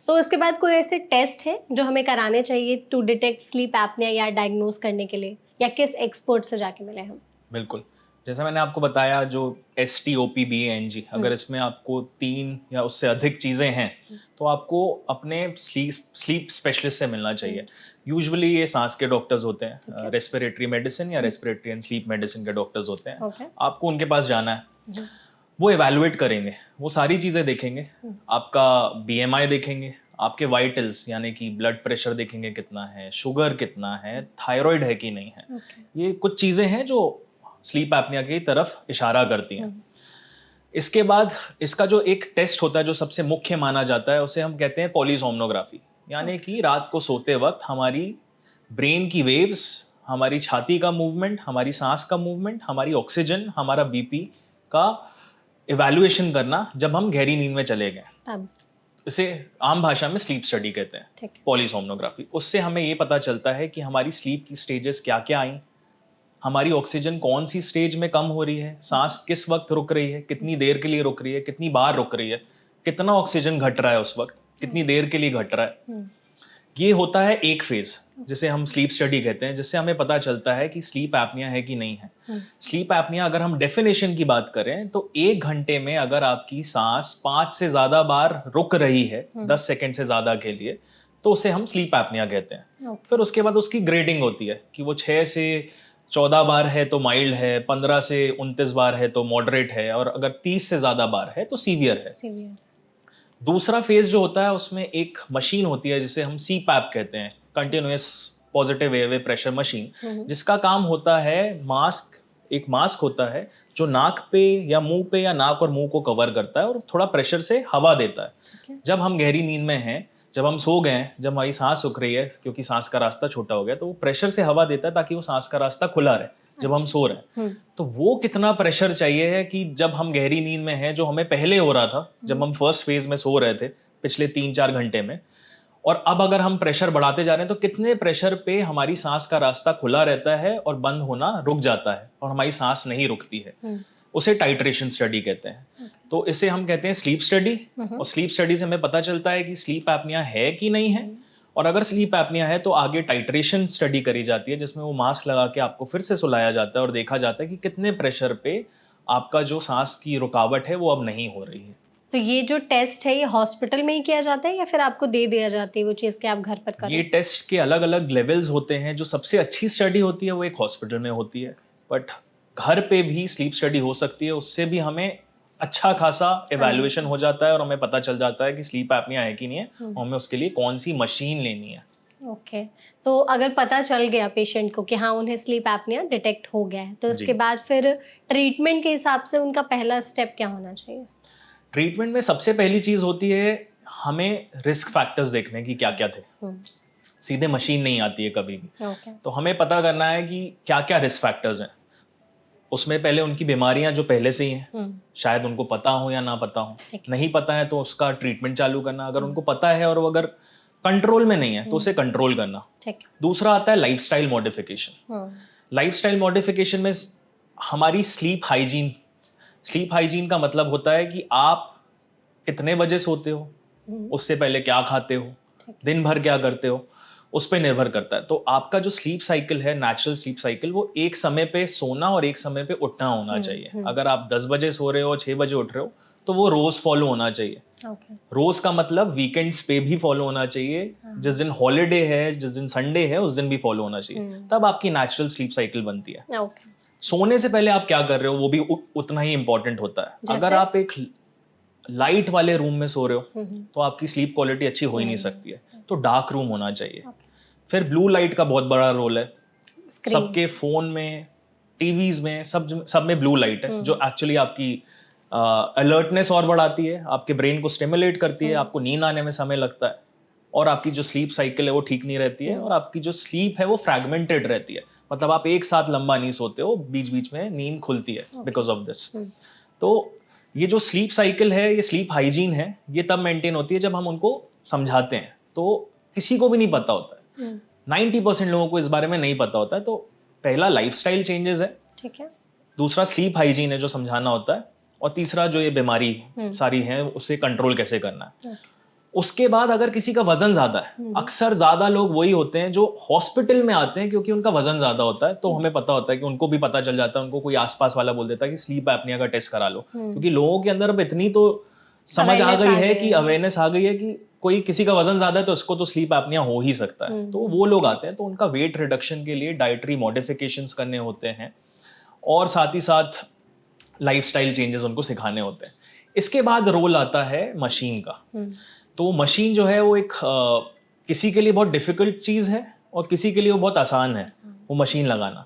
तो उसके बाद कोई ऐसे टेस्ट है जो हमें कराने चाहिए टू डिटेक्ट स्लीप एपनिया या डायग्नोज करने के लिए, या किस एक्सपर्ट से जाके मिले हम? बिल्कुल, जैसा मैंने आपको बताया, जो STOPBANG, अगर इसमें आपको 3 या उससे अधिक चीज़ें हैं तो आपको अपने स्लीप स्पेशलिस्ट से मिलना चाहिए। यूजुअली ये सांस के डॉक्टर्स होते हैं, रेस्पिरेटरी मेडिसिन या रेस्पिरेटरी एंड स्लीप मेडिसिन के डॉक्टर्स होते हैं। ओके। आपको उनके पास जाना है, वो एवेलुएट करेंगे, वो सारी चीज़ें देखेंगे, आपका BMI देखेंगे, आपके वाइटल्स यानी कि ब्लड प्रेशर देखेंगे कितना है, शुगर कितना है, थायराइड है कि नहीं है। ये कुछ चीज़ें हैं जो स्लीप एपनिया की तरफ इशारा करती हैं। इसके बाद इसका जो एक टेस्ट होता है जो सबसे मुख्य माना जाता है, उसे हम कहते हैं पॉलीसोमनोग्राफी, यानी कि रात को सोते वक्त हमारी ब्रेन की वेव्स, हमारी छाती का मूवमेंट, हमारी सांस का मूवमेंट, हमारी ऑक्सीजन, हमारा BP का इवैल्यूएशन करना जब हम गहरी नींद में चले गए। तब इसे आम भाषा में स्लीप स्टडी कहते हैं, ठीक है। पॉलीसोमनोग्राफी। उससे हमें ये पता चलता है कि हमारी स्लीप की स्टेजेस क्या क्या आई, हमारी ऑक्सीजन कौन सी स्टेज में कम हो रही है, सांस किस वक्त रुक रही है, कितनी देर के लिए रुक रही है, कितनी बार रुक रही है, कितना ऑक्सीजन घट रहा है उस वक्त, कितनी देर के लिए घट रहा है। ये होता है एक फेज, जिसे हम स्लीप स्टडी कहते हैं, जिससे हमें पता चलता है कि स्लीप एपनिया है कि नहीं है। स्लीप एपनिया अगर हम डेफिनेशन की बात करें तो 1 घंटे में अगर आपकी सांस 5 से ज्यादा बार रुक रही है 10 सेकंड से ज्यादा के लिए, तो उसे हम स्लीप एपनिया कहते हैं। फिर उसके बाद उसकी ग्रेडिंग होती है कि वो 6 से 14 बार है तो माइल्ड है, 15 से 29 बार है तो मॉडरेट है, और अगर 30 से ज्यादा बार है तो सीवियर है। दूसरा फेज जो होता है उसमें एक मशीन होती है जिसे हम CPAP कहते हैं, continuous positive airway pressure machine, जिसका काम होता है एक मास्क होता है जो नाक पे या मुंह पे या नाक और मुंह को कवर करता है और थोड़ा प्रेशर से हवा देता है। जब हम गहरी नींद में हैं, जब हम सो गए हैं, जब हमारी सांस रुक रही है क्योंकि सांस का रास्ता छोटा हो गया, तो वो प्रेशर से हवा देता है ताकि वो सांस का रास्ता खुला रहे जब हम सो रहे हैं। तो वो कितना प्रेशर चाहिए है कि जब हम गहरी नींद में हैं, जो हमें पहले हो रहा था जब हम फर्स्ट फेज में सो रहे थे पिछले 3-4 घंटे में, और अब अगर हम प्रेशर बढ़ाते जा रहे हैं तो कितने प्रेशर पे हमारी सांस का रास्ता खुला रहता है और बंद होना रुक जाता है और हमारी सांस नहीं रुकती है। उसे टाइट्रेशन स्टडी कहते हैं। तो इसे हम कहते हैं स्लीप स्टडी, और स्लीप स्टडी से हमें पता चलता है कि स्लीप एपनिया है कि नहीं है, और अगर स्लीप एपनिया है तो आगे टाइट्रेशन स्टडी करी जाती है जिसमें वो मास्क लगा के आपको फिर से सुलाया जाता है और देखा जाता है कि कितने प्रेशर पे आपका जो सांस की रुकावट है वो अब नहीं हो रही है। तो ये जो टेस्ट है ये हॉस्पिटल में ही किया जाता है या फिर आपको दे दिया जाती है वो चीज़ कि आप घर पर करें? ये टेस्ट के अलग अलग लेवल्स होते हैं। जो सबसे अच्छी स्टडी होती है वो एक हॉस्पिटल में होती है, बट घर पे भी स्लीप स्टडी हो सकती है। उससे भी हमें अच्छा खासा एवेल्युएशन हो जाता है और हमें पता चल जाता है कि स्लीप एपनिया है कि नहीं है, और हमें उसके लिए कौन सी मशीन लेनी है। ओके। तो अगर पता चल गया पेशेंट को कि हाँ उन्हें स्लीप एपनिया डिटेक्ट हो गया है, तो उसके बाद फिर ट्रीटमेंट के हिसाब से उनका पहला स्टेप क्या होना चाहिए? ट्रीटमेंट में सबसे पहली चीज होती है हमें रिस्क फैक्टर्स देखने की क्या क्या थे। सीधे मशीन नहीं आती है कभी भी। ओके। तो हमें पता करना है कि क्या क्या रिस्क फैक्टर्स हैं। उसमें पहले उनकी बीमारियां जो पहले से ही हैं, शायद उनको पता हो या ना पता हो। नहीं पता है तो उसका ट्रीटमेंट चालू करना। अगर उनको पता है और वो अगर कंट्रोल में नहीं है तो उसे कंट्रोल करना। दूसरा आता है लाइफस्टाइल मॉडिफिकेशन। लाइफस्टाइल मॉडिफिकेशन में हमारी स्लीप हाइजीन। स्लीप हाइजीन का मतलब होता है कि आप कितने बजे सोते हो, उससे पहले क्या खाते हो, दिन भर क्या करते हो, उस पर निर्भर करता है। तो आपका जो स्लीप साइकिल है, नेचुरल स्लीप साइकिल, वो एक समय पे सोना और एक समय पे उठना होना चाहिए। अगर आप 10 बजे सो रहे हो और 6 बजे उठ रहे हो तो वो रोज फॉलो होना चाहिए। रोज का मतलब वीकेंड्स पे भी फॉलो होना चाहिए। जिस दिन हॉलीडे है, जिस दिन संडे है, उस दिन भी फॉलो होना चाहिए। तब आपकी नेचुरल स्लीप साइकिल बनती है। सोने से पहले आप क्या कर रहे हो वो भी उतना ही इंपॉर्टेंट होता है। अगर आप एक लाइट वाले रूम में सो रहे हो तो आपकी स्लीप क्वालिटी अच्छी हो ही नहीं सकती है। तो डार्क रूम होना चाहिए। फिर ब्लू लाइट का बहुत बड़ा रोल है। सबके फोन में, टीवीज में, सब में ब्लू लाइट है जो एक्चुअली आपकी अलर्टनेस और बढ़ाती है, आपके ब्रेन को स्टिमुलेट करती है, आपको नींद आने में समय लगता है, और आपकी जो स्लीप साइकिल है वो ठीक नहीं रहती है, और आपकी जो स्लीप है वो फ्रैगमेंटेड रहती है। मतलब आप एक साथ लंबा नहीं सोते हो, बीच बीच में नींद खुलती है बिकॉज ऑफ दिस। तो ये जो स्लीप साइकिल है, ये स्लीप हाइजीन है, ये तब मेंटेन होती है जब हम उनको समझाते हैं। तो किसी को भी नहीं पता होता है, 90% लोगों को इस बारे में नहीं पता होता है। तो पहला लाइफस्टाइल चेंजेस है, ठीक है, दूसरा स्लीप हाइजीन है जो समझाना होता है, और तीसरा जो ये बीमारी सारी है उसे कंट्रोल कैसे करना है। उसके बाद अगर किसी का वजन ज्यादा है, अक्सर ज्यादा लोग वही होते हैं जो हॉस्पिटल में आते हैं क्योंकि उनका वजन ज्यादा होता है। तो हमें पता होता है कि उनको भी पता चल जाता है, उनको कोई आसपास वाला बोल देता है कि स्लीप एपनिया का टेस्ट करा लो, क्योंकि लोगों के अंदर अब इतनी तो समझ आ गई है कि अवेयरनेस आ गई है कि कोई किसी का वजन ज्यादा है तो उसको तो स्लीप एपनिया हो ही सकता है। तो वो लोग आते हैं, तो उनका वेट रिडक्शन के लिए डाइटरी मॉडिफिकेशंस करने होते हैं, और साथ ही साथ लाइफस्टाइल चेंजेस उनको सिखाने होते हैं। इसके बाद रोल आता है मशीन का। तो मशीन जो है वो एक किसी के लिए बहुत डिफिकल्ट चीज़ है और किसी के लिए वो बहुत आसान है वो मशीन लगाना।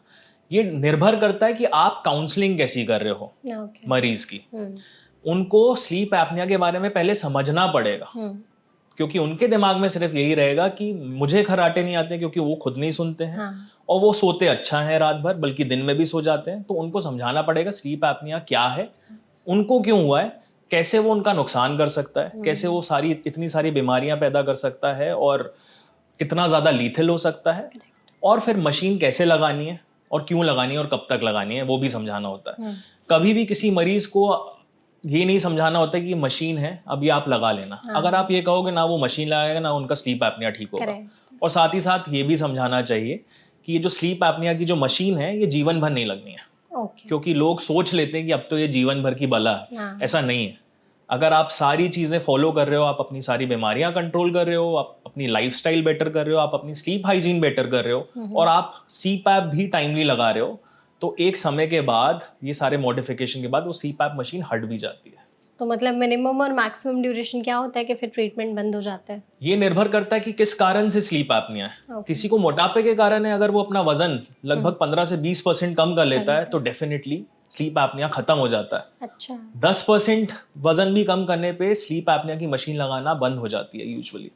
ये निर्भर करता है कि आप काउंसलिंग कैसी कर रहे हो मरीज की। उनको स्लीप एपनिया के बारे में पहले समझना पड़ेगा, क्योंकि उनके दिमाग में सिर्फ यही रहेगा कि मुझे खर्राटे नहीं आते, क्योंकि वो खुद नहीं सुनते हैं। और वो सोते अच्छा है रात भर, बल्कि दिन में भी सो जाते हैं। तो उनको समझाना पड़ेगा स्लीप एपनिया क्या है, उनको क्यों हुआ है, कैसे वो उनका नुकसान कर सकता है, कैसे वो इतनी सारी बीमारियां पैदा कर सकता है, और कितना ज्यादा लीथल हो सकता है, और फिर मशीन कैसे लगानी है और क्यों लगानी है और कब तक लगानी है वो भी समझाना होता है। कभी भी किसी मरीज को ये नहीं समझाना होता कि ये मशीन है, अब ये आप लगा लेना। अगर आप ये कहोगे ना वो मशीन लगाएगा ना उनका स्लीप एपनिया ठीक होगा। और साथ ही साथ ये भी समझाना चाहिए कि ये जो स्लीप एपनिया की जो मशीन है ये जीवन भर नहीं लगनी है। क्योंकि लोग सोच लेते हैं कि अब तो ये जीवन भर की बला है। ऐसा नहीं है। अगर आप सारी चीजें फॉलो कर रहे हो, आप अपनी सारी बीमारियां कंट्रोल कर रहे हो, आप अपनी लाइफस्टाइल बेटर कर रहे हो, आप अपनी स्लीप हाइजीन बेटर कर रहे हो, और आप सीपैप भी टाइमली लगा रहे हो, तो एक समय के बाद ये सारे मॉडिफिकेशन के बाद वो सीपैप मशीन हट भी जाती है। तो मतलब मिनिमम और मैक्सिमम ड्यूरेशन क्या होता है कि फिर ट्रीटमेंट बंद हो जाता है? ये निर्भर करता है कि किस कारण से स्लीप एपनिया है। किसी को मोटापे के कारण है, अगर वो अपना वजन लगभग 15 से 20% कम कर लेता है तो डेफिनेटली स्लीप एपनिया खत्म हो जाता है। अच्छा। 10% वजन भी कम करने पे स्लीप एपनिया की मशीन लगाना बंद हो जाती है यूजुअली।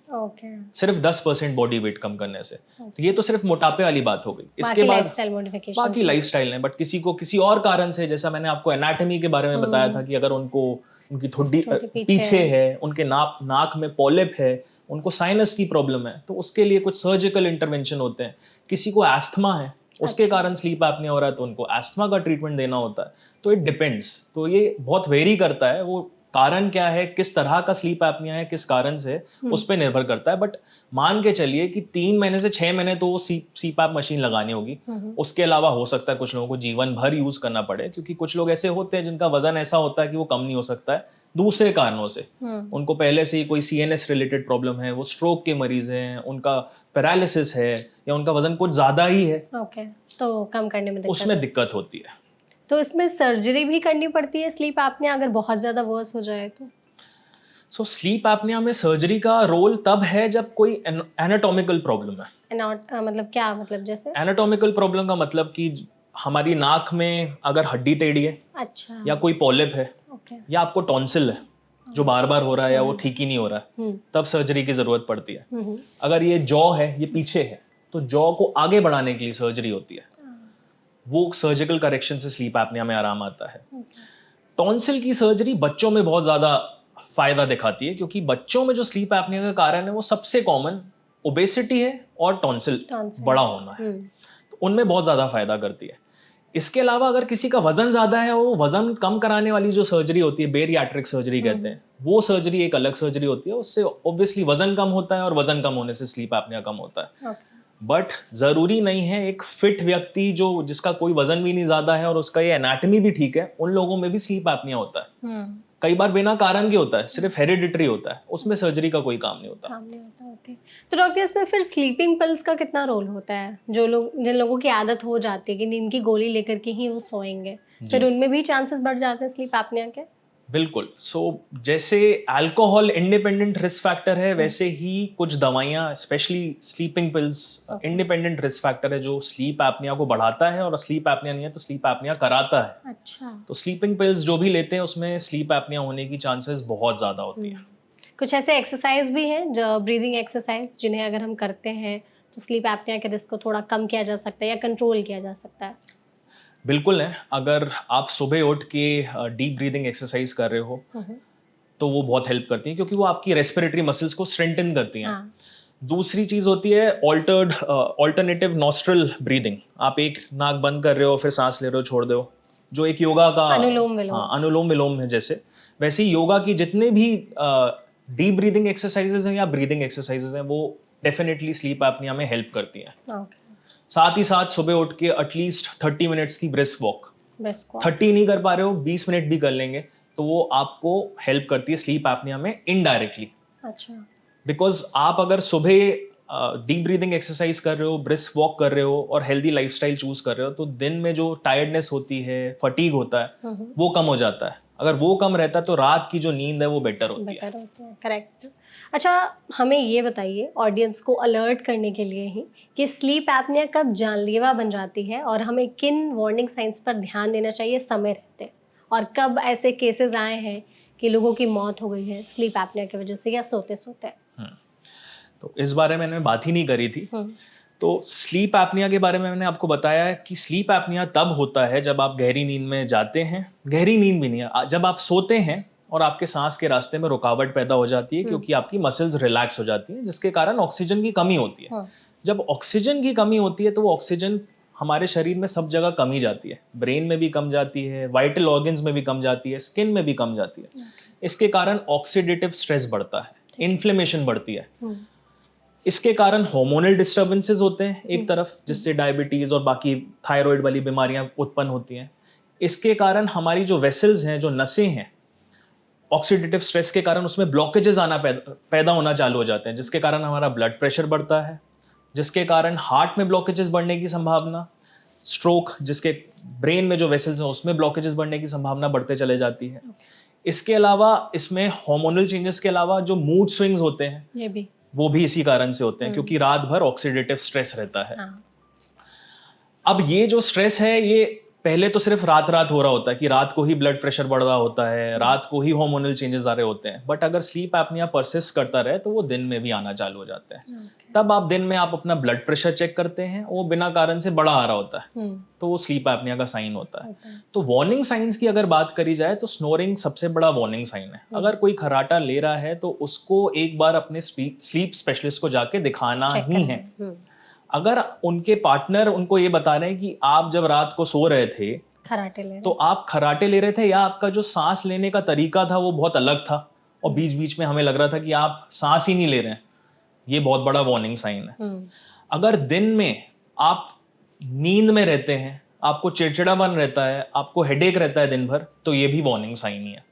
सिर्फ 10% बॉडी वेट कम करने से। तो ये तो सिर्फ मोटापे वाली बात हो गई। इसके बाद बाकी लाइफस्टाइल है, बट किसी को किसी और कारण से, जैसा मैंने आपको एनाटॉमी के बारे में बताया था कि अगर उनकी ठुड्डी पीछे है, उनके नाक में पॉलिप है, उनको साइनस की प्रॉब्लम है, तो उसके लिए कुछ सर्जिकल इंटरवेंशन होते हैं। किसी को एस्थमा है, उसके कारण स्लीप एपनिया हो रहा है, तो उनको एस्थमा का ट्रीटमेंट देना होता है। तो इट डिपेंड्स। तो ये बहुत वेरी करता है, वो कारण क्या है, किस तरह का स्लीप एपनिया है, किस कारण से, उस पर निर्भर करता है। बट मान के चलिए कि 3 महीने से 6 महीने तो वो सीपैप मशीन लगानी होगी। उसके अलावा हो सकता है कुछ लोगों को जीवन भर यूज करना पड़े, क्योंकि कुछ लोग ऐसे होते हैं जिनका वजन ऐसा होता है कि वो कम नहीं हो सकता है दूसरे कारणों से। उनको पहले से ही कोई CNS रिलेटेड प्रॉब्लम है, वो स्ट्रोक के मरीज हैं, उनका पैरालिसिस है, या उनका वजन कुछ ज्यादा ही है, तो कम करने में उसमें दिक्कत होती है। तो इसमें सर्जरी भी करनी पड़ती है स्लीप एपनिया अगर बहुत ज्यादा वर्स हो जाए तो? सो स्लीप एपनिया में सर्जरी का रोल तब है जब कोई एनाटॉमिकल प्रॉब्लम है। मतलब क्या, मतलब जैसे एनाटॉमिकल प्रॉब्लम का मतलब कि हमारी नाक में अगर हड्डी टेढ़ी है, अच्छा, या कोई पॉलिप है, या आपको टॉन्सिल है जो बार बार हो रहा है या वो ठीक ही नहीं हो रहा है, तब सर्जरी की जरूरत पड़ती है। अगर ये जॉ है, ये पीछे है, तो जॉ को आगे बढ़ाने के लिए सर्जरी होती है। वो सर्जिकल करेक्शन से स्लीप एपनिया में आराम आता है। टॉन्सिल की सर्जरी बच्चों में बहुत ज्यादा फायदा दिखाती है, क्योंकि बच्चों में जो स्लीप एपनिया का कारण है वो सबसे कॉमन ओबेसिटी है और टॉन्सिल बड़ा होना है, तो उनमें बहुत ज्यादा फायदा करती है। इसके अलावा अगर किसी का वजन ज्यादा है, वो वजन कम कराने वाली जो सर्जरी होती है, बेरियाट्रिक सर्जरी कहते हैं, वो सर्जरी एक अलग सर्जरी होती है। उससे ऑब्वियसली वजन कम होता है, और वजन कम होने से स्लीप एपनिया कम होता है। बट जरूरी नहीं है, एक फिट व्यक्ति जो जिसका कोई वजन भी नहीं ज्यादा है और उसका ये एनाटॉमी भी ठीक है, उन लोगों में भी स्लीप एपनिया होता है। कई बार बिना कारण के होता है, सिर्फ हेरिडिटरी होता है, उसमें सर्जरी का कोई काम नहीं होता। ओके। तो डॉक्टर, इसमें फिर स्लीपिंग पिल्स का कितना रोल होता है? जिन लोगों की आदत हो जाती है कि नींद की गोली लेकर के ही वो सोएंगे, फिर उनमें भी चांसेस बढ़ जाते हैं स्लीप एपनिया के? बिल्कुल। जैसे अल्कोहल इंडिपेंडेंट रिस्क फैक्टर है, वैसे ही कुछ दवाइयाँ, specially sleeping pills, independent risk factor है जो स्लीप एपनिया को बढ़ाता है, और स्लीप एपनिया नहीं है तो स्लीप एपनिया कराता है। अच्छा। तो स्लीपिंग पिल्स जो भी लेते हैं उसमें स्लीप एपनिया होने की चांसेस बहुत ज्यादा होती है। कुछ ऐसे एक्सरसाइज भी हैं, जो ब्रीदिंग एक्सरसाइज, जिन्हें अगर हम करते हैं तो स्लीप एपनिया के रिस्क को थोड़ा कम किया जा सकता है या कंट्रोल किया जा सकता है? बिल्कुल है। अगर आप सुबह उठ के डीप ब्रीदिंग एक्सरसाइज कर रहे हो तो वो बहुत हेल्प करती है, क्योंकि वो आपकी रेस्पिरेटरी मसल्स को स्ट्रेंथन करती हैं। दूसरी चीज होती है ऑल्टरनेटिव नॉस्ट्रल ब्रीदिंग। आप एक नाक बंद कर रहे हो, फिर सांस ले रहे हो, छोड़ दो, जो एक योगा का अनुलोम विलोम है। जैसे वैसे ही योगा की जितने भी डीप ब्रीदिंग एक्सरसाइजेस हैं या ब्रीदिंग एक्सरसाइजेस हैं, वो डेफिनेटली स्लीप एपनिया में हेल्प करती हैं। साथ ही साथ सुबह उठ के एटलीस्ट 30 मिनट्स की ब्रिस्क वॉक, 30 नहीं कर पा रहे हो 20 मिनट भी कर लेंगे तो वो आपको हेल्प करती है स्लीप एपनिया में इनडायरेक्टली। अच्छा। बिकॉज आप अगर सुबह डीप ब्रीदिंग एक्सरसाइज कर रहे हो, ब्रिस्क वॉक कर रहे हो और हेल्दी लाइफस्टाइल चूज कर रहे हो, तो दिन में जो टायर्डनेस होती है, फटीग होता है, वो कम हो जाता है। अगर वो कम रहता है तो रात की जो नींद है वो बेटर होती है। करेक्ट। अच्छा, हमें ये बताइए ऑडियंस को अलर्ट करने के लिए ही कि स्लीप एपनिया कब जानलेवा बन जाती है और हमें किन वार्निंग साइंस पर ध्यान देना चाहिए समय रहते, और कब ऐसे केसेस आए हैं कि लोगों की मौत हो गई है स्लीप एपनिया की वजह से या सोते सोते? तो इस बारे में मैंने बात ही नहीं करी थी। तो स्लीप एपनिया के बारे में मैंने आपको बताया है कि स्लीप एपनिया तब होता है जब आप गहरी नींद में जाते हैं। गहरी नींद भी नहीं है, जब आप सोते हैं और आपके सांस के रास्ते में रुकावट पैदा हो जाती है, क्योंकि आपकी मसल्स रिलैक्स हो जाती हैं, जिसके कारण ऑक्सीजन की कमी होती है। जब ऑक्सीजन की कमी होती है तो वो ऑक्सीजन हमारे शरीर में सब जगह कम ही जाती है, ब्रेन में भी कम जाती है, वाइटल ऑर्गन्स में भी कम जाती है, स्किन में भी कम जाती है। इसके कारण ऑक्सीडेटिव स्ट्रेस बढ़ता है, इन्फ्लेमेशन बढ़ती है। इसके कारण हार्मोनल डिस्टर्बेंसेस होते हैं एक तरफ, जिससे डायबिटीज और बाकी थायराइड वाली बीमारियां उत्पन्न होती हैं। इसके कारण हमारी जो वेसल्स हैं, जो नसें हैं, ऑक्सीडेटिव स्ट्रेस के कारण उसमें ब्लॉकेजेस आना पैदा होना चालू हो जाते हैं, जिसके कारण हमारा ब्लड प्रेशर बढ़ता है, जिसके कारण हार्ट में ब्लॉकेजेस बढ़ने की संभावना, स्ट्रोक, जिसके ब्रेन में जो वेसल्स हैं उसमें ब्लॉकेजेस बढ़ने की संभावना बढ़ते चले जाती है। इसके अलावा इसमें हार्मोनल चेंजेस के अलावा जो मूड स्विंग्स होते हैं वो भी इसी कारण से होते हैं, क्योंकि रात भर ऑक्सीडेटिव स्ट्रेस रहता है। अब ये जो स्ट्रेस है ये पहले तो सिर्फ रात हो रहा होता है कि रात को ही ब्लड प्रेशर बढ़ रहा होता है, रात को ही हार्मोनल चेंजेस आ रहे होते हैं। बट अगर स्लीप एपनिया परसिस्ट करता रहे तो वो दिन में भी आना चालू हो जाता है। तब आप दिन में आप अपना ब्लड प्रेशर चेक करते हैं, वो बिना कारण से बढ़ा आ रहा होता है, तो वो स्लीप एपनिया का साइन होता है। तो वार्निंग साइंस की अगर बात करी जाए तो स्नोरिंग सबसे बड़ा वार्निंग साइन है। अगर कोई खर्राटा ले रहा है तो उसको एक बार अपने स्लीप स्पेशलिस्ट को जाके दिखाना ही है। अगर उनके पार्टनर उनको ये बता रहे हैं कि आप जब रात को सो रहे थे खराटे ले तो आप खराटे ले रहे थे या आपका जो सांस लेने का तरीका था वो बहुत अलग था और बीच बीच में हमें लग रहा था कि आप सांस ही नहीं ले रहे हैं, ये बहुत बड़ा वार्निंग साइन है। अगर दिन में आप नींद में रहते हैं, आपको चिड़चिड़ापन रहता है, आपको हेडेक रहता है दिन भर, तो ये भी वार्निंग साइन ही है।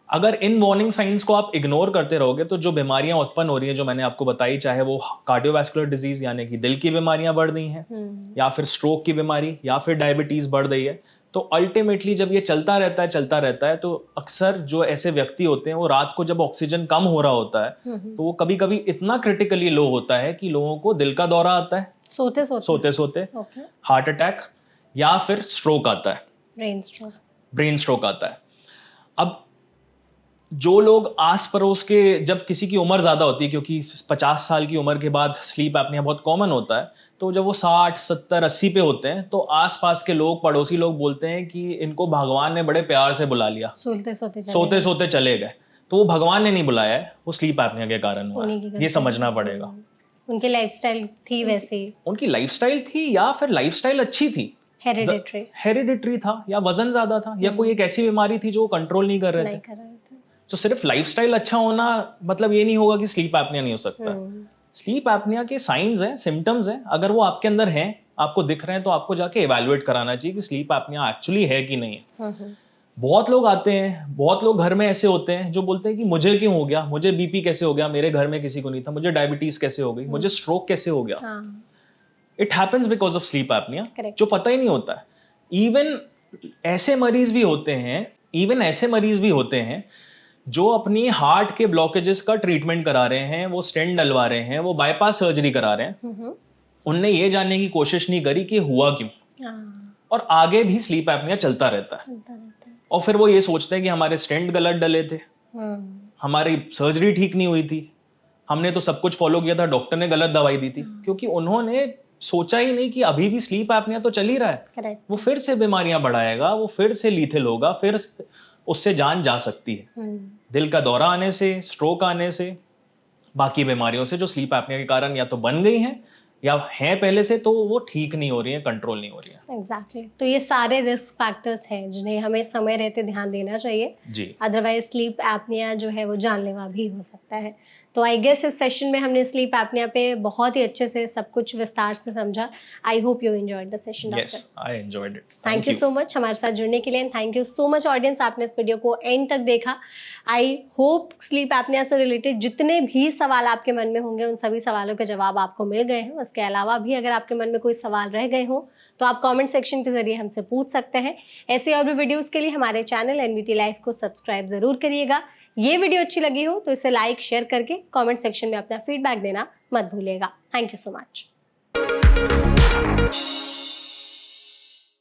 अगर इन वार्निंग साइंस को आप इग्नोर करते रहोगे तो जो बीमारियां उत्पन्न हो रही हैं, जो मैंने आपको बताई, चाहे वो कार्डियोवैस्कुलर डिजीज यानी कि दिल की बीमारियां बढ़ रही हैं या फिर स्ट्रोक की बीमारी या फिर डायबिटीज बढ़ रही है, तो अल्टीमेटली जब ये चलता रहता है तो अक्सर जो ऐसे व्यक्ति होते हैं वो रात को जब ऑक्सीजन कम हो रहा होता है तो वो कभी कभी इतना क्रिटिकली लो होता है कि लोगों को दिल का दौरा आता है सोते सोते हार्ट अटैक या फिर स्ट्रोक आता है, ब्रेन स्ट्रोक आता है। अब जो लोग आस पड़ोस के, जब किसी की उम्र ज्यादा होती है, क्योंकि 50 साल की उम्र के बाद स्लीप एपनिया बहुत कॉमन होता है, तो जब वो 60, 70, 80 पे होते हैं तो आसपास के लोग, पड़ोसी लोग बोलते हैं कि इनको भगवान ने बड़े प्यार से बुला लिया, सोते सोते चले गए। तो वो भगवान ने नहीं बुलाया है, वो स्लीप एपनिया के कारण हुआ है, ये समझना पड़ेगा। उनकी लाइफस्टाइल थी वैसी, उनकी लाइफस्टाइल थी या फिर लाइफस्टाइल अच्छी थी, हेरिडिटरी था या वजन ज्यादा था या कोई एक ऐसी बीमारी थी जो वो कंट्रोल नहीं कर रहे थे। तो सिर्फ लाइफस्टाइल अच्छा होना मतलब ये नहीं होगा कि स्लीप एपनिया नहीं हो सकता। स्लीप एपनिया के साइंस हैं, सिम्टम्स हैं, अगर वो आपके अंदर हैं, आपको दिख रहे हैं, तो आपको जाके इवैल्यूएट कराना चाहिए कि स्लीप एपनिया एक्चुअली है कि नहीं है। बहुत लोग आते हैं, बहुत लोग घर में ऐसे होते हैं जो बोलते हैं कि मुझे क्यों हो गया, मुझे बीपी कैसे हो गया, मेरे घर में किसी को नहीं था, मुझे डायबिटीज कैसे हो गई, मुझे स्ट्रोक कैसे हो गया। It happens because of sleep apnoea, जो पता ही नहीं होता है। इवन ऐसे मरीज भी होते हैं जो अपनी हार्ट के ब्लॉकेजेस का ट्रीटमेंट करा रहे हैं, वो स्टेंट डलवा रहे हैं, वो बाईपास सर्जरी करा रहे हैं, उनने ये जानने की कोशिश नहीं करी कि हुआ क्यों, और आगे भी स्लीप एपनिया चलता रहता है। और फिर वो ये सोचते हैं कि हमारे स्टेंट गलत डले थे, हमारी सर्जरी ठीक नहीं हुई थी, हमने तो सब कुछ फॉलो किया था, डॉक्टर ने गलत दवाई दी थी, क्योंकि उन्होंने सोचा ही नहीं कि अभी भी स्लीप एपनिया तो चल ही रहा है, वो फिर से बीमारियां बढ़ाएगा, वो फिर से लीथल होगा, फिर उससे जान जा सकती है, दिल का दौरा आने से, स्ट्रोक आने से, बाकी बीमारियों से जो स्लीप एपनिया के कारण या तो बन गई हैं या हैं पहले से, तो वो ठीक नहीं हो रही है, कंट्रोल नहीं हो रही है। एग्जैक्टली तो ये सारे रिस्क फैक्टर्स हैं जिन्हें हमें समय रहते ध्यान देना चाहिए जी, अदरवाइज स्लीप एपनिया जो है वो जानलेवा भी हो सकता है। तो आई गेस इस सेशन में हमने स्लीप एपनिया पे बहुत ही अच्छे से सब कुछ विस्तार से समझा। I hope you enjoyed the session. Yes, I enjoyed it. Thank you so much हमारे साथ जुड़ने के लिए, and thank you so much audience, आपने इस वीडियो को एंड तक देखा। आई होप स्लीप एपनिया से रिलेटेड जितने भी सवाल आपके मन में होंगे उन सभी सवालों के जवाब आपको मिल गए हैं। उसके अलावा भी अगर आपके मन में कोई सवाल रह गए हो तो आप कमेंट सेक्शन के जरिए हमसे पूछ सकते हैं। ऐसे और भी वीडियोस के लिए हमारे चैनल एनबीटी लाइफ को सब्सक्राइब जरूर करिएगा। ये वीडियो अच्छी लगी हो तो इसे लाइक शेयर करके कमेंट सेक्शन में अपना फीडबैक देना मत भूलिएगा। Thank you so much.